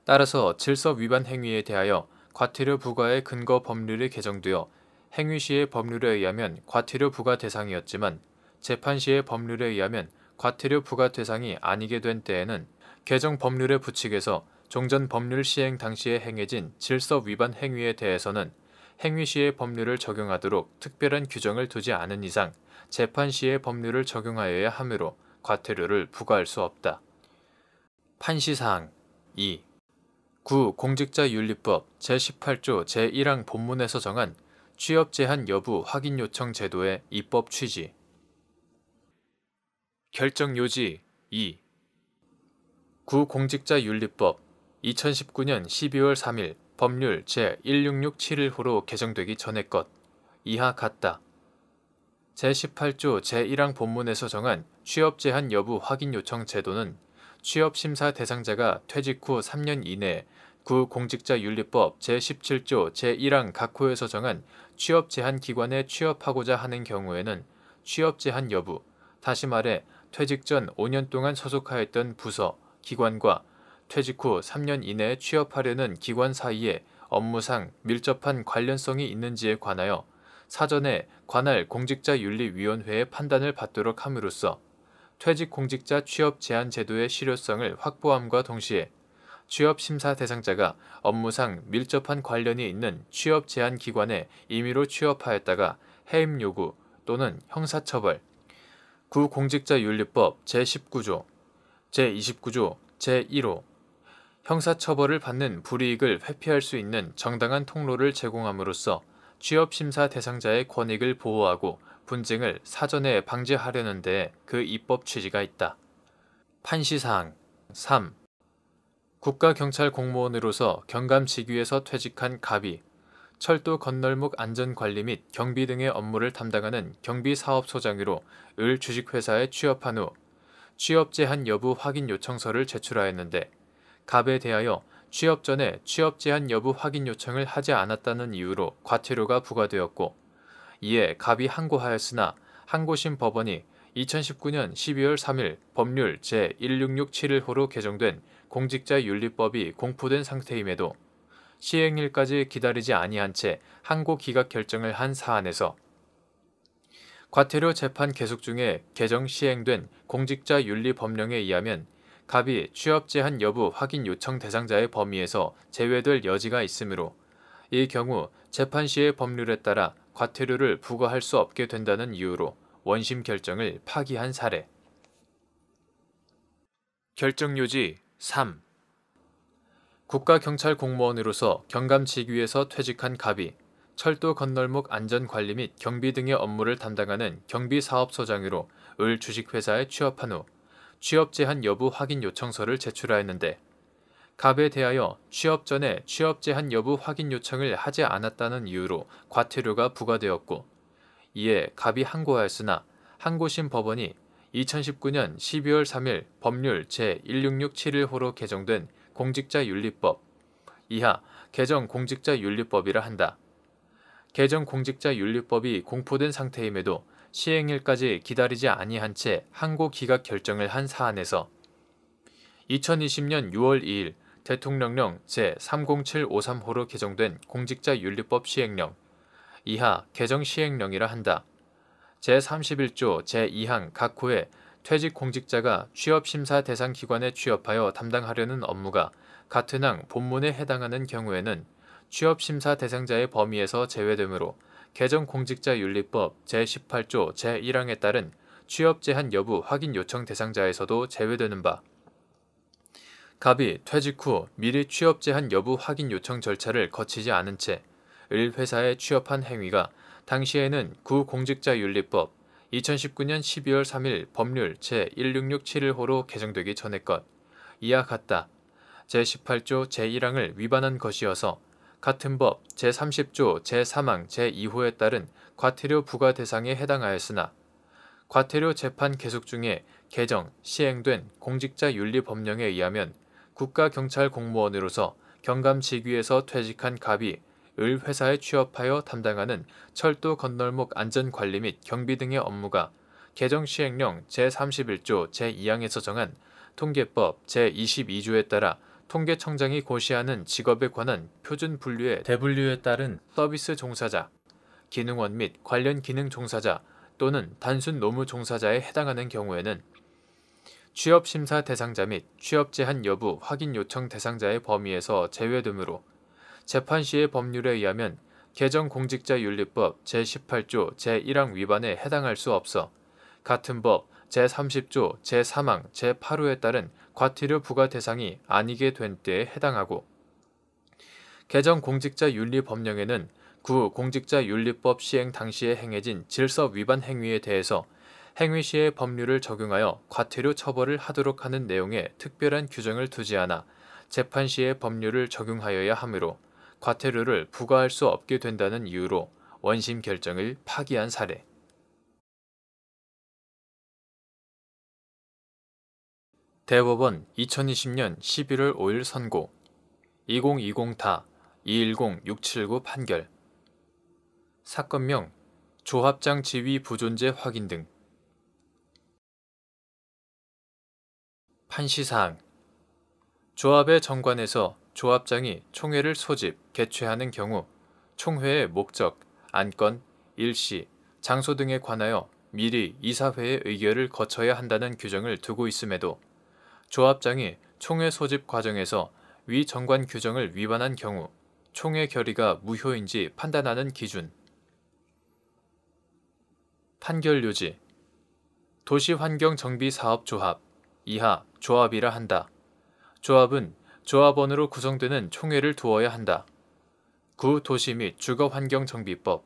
따라서 질서 위반 행위에 대하여 과태료 부과의 근거 법률이 개정되어 행위 시의 법률에 의하면 과태료 부과 대상이었지만 재판 시의 법률에 의하면 과태료 부과 대상이 아니게 된 때에는 개정 법률의 부칙에서 종전 법률 시행 당시에 행해진 질서 위반 행위에 대해서는 행위 시의 법률을 적용하도록 특별한 규정을 두지 않은 이상 재판 시의 법률을 적용하여야 하므로 과태료를 부과할 수 없다. 판시사항 2. 공직자윤리법 제18조 제1항 본문에서 정한 취업 제한 여부 확인 요청 제도의 입법 취지. 결정 요지 2. 공직자윤리법 2019년 12월 3일 법률 제1667호로 개정되기 전의 것 이하 같다. 제18조 제1항 본문에서 정한 취업 제한 여부 확인 요청 제도는 취업 심사 대상자가 퇴직 후 3년 이내에 공직자윤리법 제17조 제1항 각호에서 정한 취업 제한 기관에 취업하고자 하는 경우에는 취업 제한 여부, 다시 말해 퇴직 전 5년 동안 소속하였던 부서, 기관과 퇴직 후 3년 이내에 취업하려는 기관 사이에 업무상 밀접한 관련성이 있는지에 관하여 사전에 관할 공직자윤리위원회의 판단을 받도록 함으로써 퇴직 공직자 취업 제한 제도의 실효성을 확보함과 동시에 취업 심사 대상자가 업무상 밀접한 관련이 있는 취업 제한 기관에 임의로 취업하였다가 해임 요구 또는 형사처벌, 공직자윤리법 제19조, 제29조, 제1호 형사처벌을 받는 불이익을 회피할 수 있는 정당한 통로를 제공함으로써 취업심사 대상자의 권익을 보호하고 분쟁을 사전에 방지하려는 데 그 입법 취지가 있다. 판시사항 3. 국가경찰 공무원으로서 경감 직위에서 퇴직한 갑이 철도 건널목 안전관리 및 경비 등의 업무를 담당하는 경비사업소장으로 을 주식회사에 취업한 후 취업 제한 여부 확인 요청서를 제출하였는데 갑에 대하여 취업 전에 취업 제한 여부 확인 요청을 하지 않았다는 이유로 과태료가 부과되었고 이에 갑이 항고하였으나 항고심 법원이 2019년 12월 3일 법률 제1667호로 개정된 공직자윤리법이 공포된 상태임에도 시행일까지 기다리지 아니한 채 항고 기각 결정을 한 사안에서 과태료 재판 계속 중에 개정 시행된 공직자윤리법령에 의하면 갑이 취업 제한 여부 확인 요청 대상자의 범위에서 제외될 여지가 있으므로 이 경우 재판 시의 법률에 따라 과태료를 부과할 수 없게 된다는 이유로 원심 결정을 파기한 사례. 결정 요지 3. 국가경찰 공무원으로서 경감 직위에서 퇴직한 갑이 철도 건널목 안전관리 및 경비 등의 업무를 담당하는 경비사업소장으로 을 주식회사에 취업한 후 취업 제한 여부 확인 요청서를 제출하였는데 갑에 대하여 취업 전에 취업 제한 여부 확인 요청을 하지 않았다는 이유로 과태료가 부과되었고 이에 갑이 항고하였으나 항고심 법원이 2019년 12월 3일 법률 제1667호로 개정된 공직자윤리법 이하 개정 공직자윤리법이라 한다. 개정 공직자윤리법이 공포된 상태임에도 시행일까지 기다리지 아니한 채 항고 기각 결정을 한 사안에서 2020년 6월 2일 대통령령 제30753호로 개정된 공직자윤리법 시행령 이하 개정 시행령이라 한다. 제31조 제2항 각호에 퇴직 공직자가 취업심사 대상 기관에 취업하여 담당하려는 업무가 같은 항 본문에 해당하는 경우에는 취업심사 대상자의 범위에서 제외되므로 개정 공직자윤리법 제18조 제1항에 따른 취업 제한 여부 확인 요청 대상자에서도 제외되는 바 갑이 퇴직 후 미리 취업 제한 여부 확인 요청 절차를 거치지 않은 채 을 회사에 취업한 행위가 당시에는 공직자윤리법 2019년 12월 3일 법률 제1667호로 개정되기 전의 것 이와 같다. 제18조 제1항을 위반한 것이어서 같은 법 제30조 제3항 제2호에 따른 과태료 부과 대상에 해당하였으나 과태료 재판 계속 중에 개정, 시행된 공직자윤리법령에 의하면 국가경찰 공무원으로서 경감 직위에서 퇴직한 갑이 을 회사에 취업하여 담당하는 철도 건널목 안전관리 및 경비 등의 업무가 개정 시행령 제31조 제2항에서 정한 통계법 제22조에 따라 통계청장이 고시하는 직업에 관한 표준 분류의 대분류에 따른 서비스 종사자, 기능원 및 관련 기능 종사자 또는 단순 노무 종사자에 해당하는 경우에는 취업심사 대상자 및 취업 제한 여부 확인 요청 대상자의 범위에서 제외되므로 재판 시의 법률에 의하면 개정 공직자윤리법 제18조 제1항 위반에 해당할 수 없어 같은 법 제30조 제3항 제8호에 따른 과태료 부과 대상이 아니게 된 때에 해당하고 개정 공직자윤리법령에는 구 공직자윤리법 시행 당시에 행해진 질서 위반 행위에 대해서 행위 시의 법률을 적용하여 과태료 처벌을 하도록 하는 내용의 특별한 규정을 두지 않아 재판 시의 법률을 적용하여야 하므로 과태료를 부과할 수 없게 된다는 이유로 원심 결정을 파기한 사례. 대법원 2020년 11월 5일 선고 2020다 210679 판결 사건명 조합장 지위 부존재 확인 등 판시사항 조합의 정관에서 조합장이 총회를 소집, 개최하는 경우 총회의 목적, 안건, 일시, 장소 등에 관하여 미리 이사회의 의결을 거쳐야 한다는 규정을 두고 있음에도 조합장이 총회 소집 과정에서 위 정관 규정을 위반한 경우 총회 결의가 무효인지 판단하는 기준. 판결 요지 도시환경정비사업조합 이하 조합이라 한다. 조합은 조합원으로 구성되는 총회를 두어야 한다. 구 도시 및 주거환경정비법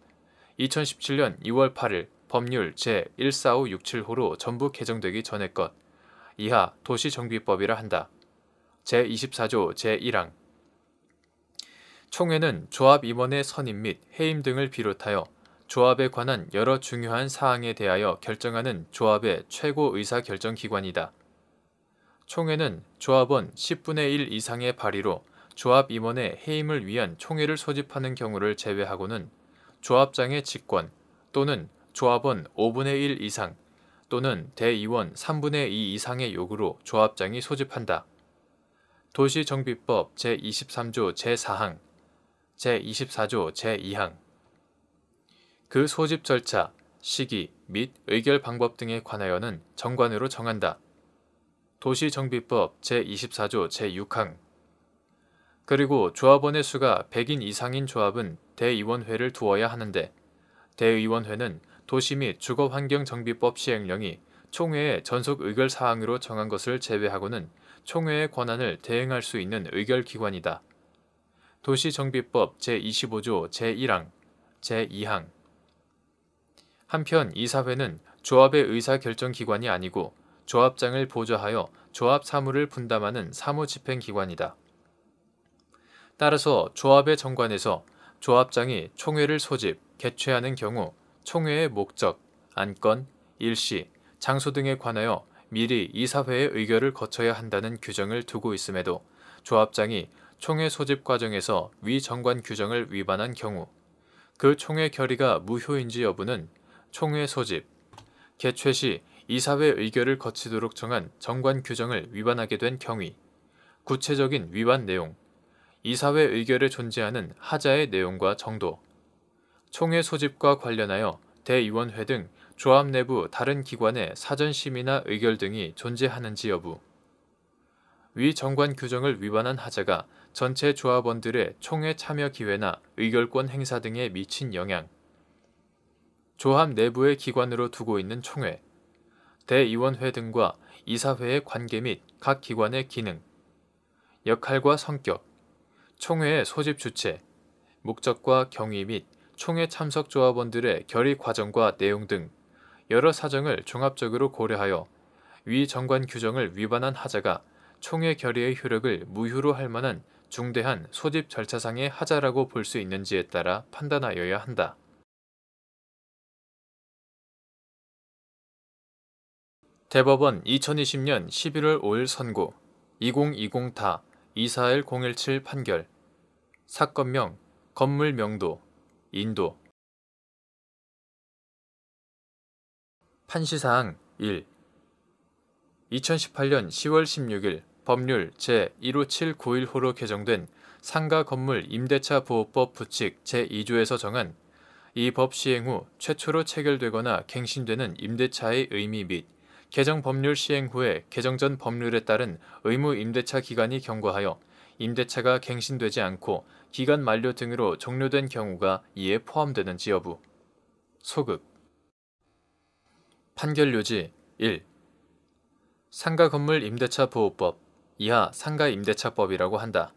2017년 2월 8일 법률 제14567호로 전부 개정되기 전의 것 이하 도시정비법이라 한다. 제24조 제1항 총회는 조합 임원의 선임 및 해임 등을 비롯하여 조합에 관한 여러 중요한 사항에 대하여 결정하는 조합의 최고 의사결정기관이다. 총회는 조합원 10분의 1 이상의 발의로 조합 임원의 해임을 위한 총회를 소집하는 경우를 제외하고는 조합장의 직권 또는 조합원 5분의 1 이상 또는 대의원 3분의 2 이상의 요구로 조합장이 소집한다. 도시정비법 제23조 제4항, 제24조 제2항 그 소집 절차, 시기 및 의결 방법 등에 관하여는 정관으로 정한다. 도시정비법 제24조 제6항 그리고 조합원의 수가 100인 이상인 조합은 대의원회를 두어야 하는데 대의원회는 도시 및 주거환경정비법 시행령이 총회의 전속 의결 사항으로 정한 것을 제외하고는 총회의 권한을 대행할 수 있는 의결기관이다. 도시정비법 제25조 제1항, 제2항 한편 이사회는 조합의 의사결정기관이 아니고 조합장을 보좌하여 조합 사무를 분담하는 사무집행기관이다. 따라서 조합의 정관에서 조합장이 총회를 소집, 개최하는 경우 총회의 목적, 안건, 일시, 장소 등에 관하여 미리 이사회의 의결을 거쳐야 한다는 규정을 두고 있음에도 조합장이 총회 소집 과정에서 위 정관 규정을 위반한 경우 그 총회 결의가 무효인지 여부는 총회 소집, 개최 시 이사회 의결을 거치도록 정한 정관 규정을 위반하게 된 경위, 구체적인 위반 내용, 이사회 의결에 존재하는 하자의 내용과 정도, 총회 소집과 관련하여 대의원회 등 조합 내부 다른 기관의 사전 심의나 의결 등이 존재하는지 여부, 위 정관 규정을 위반한 하자가 전체 조합원들의 총회 참여 기회나 의결권 행사 등에 미친 영향, 조합 내부의 기관으로 두고 있는 총회, 대의원회 등과 이사회의 관계 및 각 기관의 기능, 역할과 성격, 총회의 소집 주체, 목적과 경위 및 총회 참석 조합원들의 결의 과정과 내용 등 여러 사정을 종합적으로 고려하여 위 정관 규정을 위반한 하자가 총회 결의의 효력을 무효로 할 만한 중대한 소집 절차상의 하자라고 볼 수 있는지에 따라 판단하여야 한다. 대법원 2020년 11월 5일 선고 2020다 241017 판결 사건명 건물 명도 인도 판시사항 1. 2018년 10월 16일 법률 제15791호로 개정된 상가 건물 임대차 보호법 부칙 제2조에서 정한 이 법 시행 후 최초로 체결되거나 갱신되는 임대차의 의미 및 개정 법률 시행 후에 개정 전 법률에 따른 의무 임대차 기간이 경과하여 임대차가 갱신되지 않고 기간 만료 등으로 종료된 경우가 이에 포함되는지 여부. 소급. 판결 요지 1. 상가 건물 임대차 보호법 이하 상가 임대차법이라고 한다.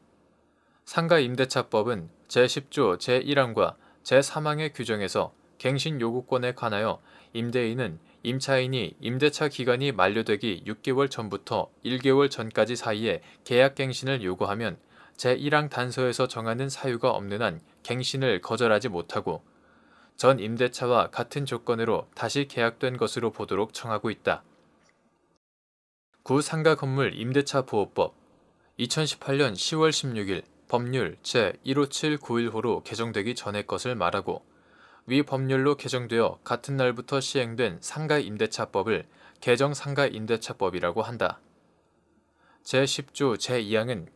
상가 임대차법은 제10조 제1항과 제3항의 규정에서 갱신 요구권에 관하여 임대인은 임차인이 임대차 기간이 만료되기 6개월 전부터 1개월 전까지 사이에 계약 갱신을 요구하면 제1항 단서에서 정하는 사유가 없는 한 갱신을 거절하지 못하고 전 임대차와 같은 조건으로 다시 계약된 것으로 보도록 정하고 있다. 구 상가 건물 임대차 보호법 2018년 10월 16일 법률 제15791호로 개정되기 전의 것을 말하고 위 법률로 개정되어 같은 날부터 시행된 상가 임대차법을 개정 상가 임대차법이라고 한다. 제10조 제2항은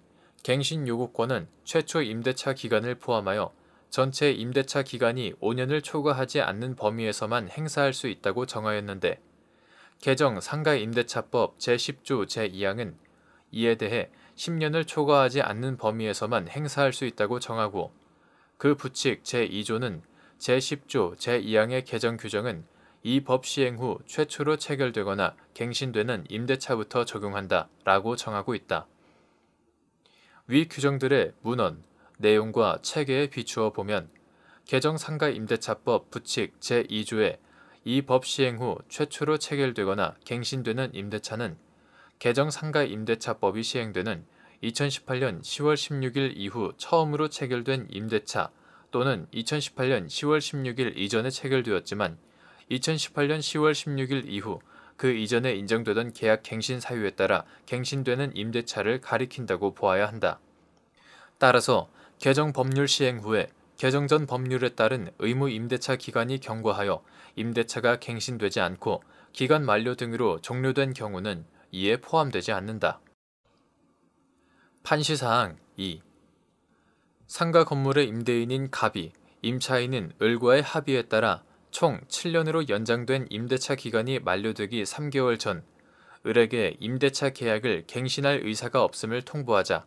갱신 요구권은 최초 임대차 기간을 포함하여 전체 임대차 기간이 5년을 초과하지 않는 범위에서만 행사할 수 있다고 정하였는데 개정 상가 임대차법 제10조 제2항은 이에 대해 10년을 초과하지 않는 범위에서만 행사할 수 있다고 정하고 그 부칙 제2조는 제10조 제2항의 개정 규정은 이 법 시행 후 최초로 체결되거나 갱신되는 임대차부터 적용한다 라고 정하고 있다. 위 규정들의 문헌, 내용과 체계에 비추어 보면 개정 상가 임대차법 부칙 제2조에 이 법 시행 후 최초로 체결되거나 갱신되는 임대차는 개정 상가 임대차법이 시행되는 2018년 10월 16일 이후 처음으로 체결된 임대차 또는 2018년 10월 16일 이전에 체결되었지만 2018년 10월 16일 이후 그 이전에 인정되던 계약 갱신 사유에 따라 갱신되는 임대차를 가리킨다고 보아야 한다. 따라서 개정 법률 시행 후에 개정 전 법률에 따른 의무 임대차 기간이 경과하여 임대차가 갱신되지 않고 기간 만료 등으로 종료된 경우는 이에 포함되지 않는다. 판시사항 2. 상가 건물의 임대인인 갑이 임차인인 을과의 합의에 따라 총 7년으로 연장된 임대차 기간이 만료되기 3개월 전 을에게 임대차 계약을 갱신할 의사가 없음을 통보하자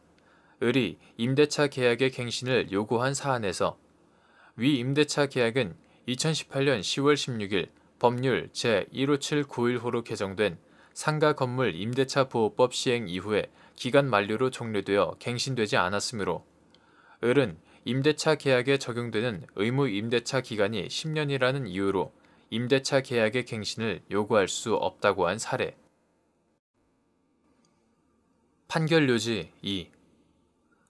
을이 임대차 계약의 갱신을 요구한 사안에서 위 임대차 계약은 2018년 10월 16일 법률 제15791호로 개정된 상가 건물 임대차 보호법 시행 이후에 기간 만료로 종료되어 갱신되지 않았으므로 을은 임대차 계약에 적용되는 의무 임대차 기간이 10년이라는 이유로 임대차 계약의 갱신을 요구할 수 없다고 한 사례. 판결 요지 2.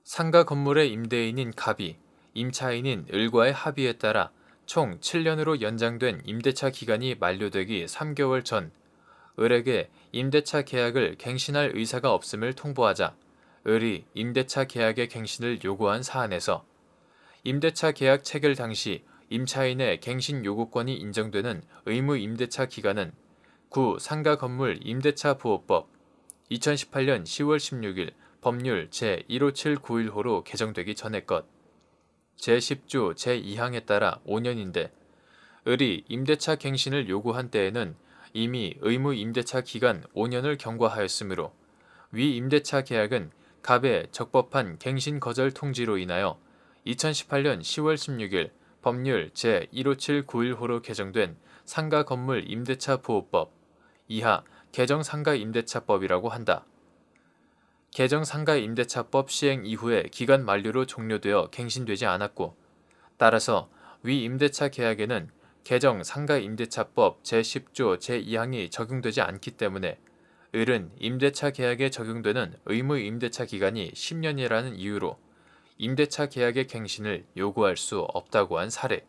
상가 건물의 임대인인 갑이 임차인인 을과의 합의에 따라 총 7년으로 연장된 임대차 기간이 만료되기 3개월 전 을에게 임대차 계약을 갱신할 의사가 없음을 통보하자 을이 임대차 계약의 갱신을 요구한 사안에서 임대차 계약 체결 당시 임차인의 갱신 요구권이 인정되는 의무 임대차 기간은 구 상가 건물 임대차 보호법 2018년 10월 16일 법률 제15791호로 개정되기 전의 것 제10조 제2항에 따라 5년인데 을이 임대차 갱신을 요구한 때에는 이미 의무 임대차 기간 5년을 경과하였으므로 위 임대차 계약은 갑의 적법한 갱신 거절 통지로 인하여 2018년 10월 16일 법률 제15791호로 개정된 상가 건물 임대차 보호법 이하 개정 상가 임대차법이라고 한다. 개정 상가 임대차법 시행 이후에 기간 만료로 종료되어 갱신되지 않았고 따라서 위 임대차 계약에는 개정 상가 임대차법 제10조 제2항이 적용되지 않기 때문에 을은 임대차 계약에 적용되는 의무 임대차 기간이 10년이라는 이유로 임대차 계약의 갱신을 요구할 수 없다고 한 사례.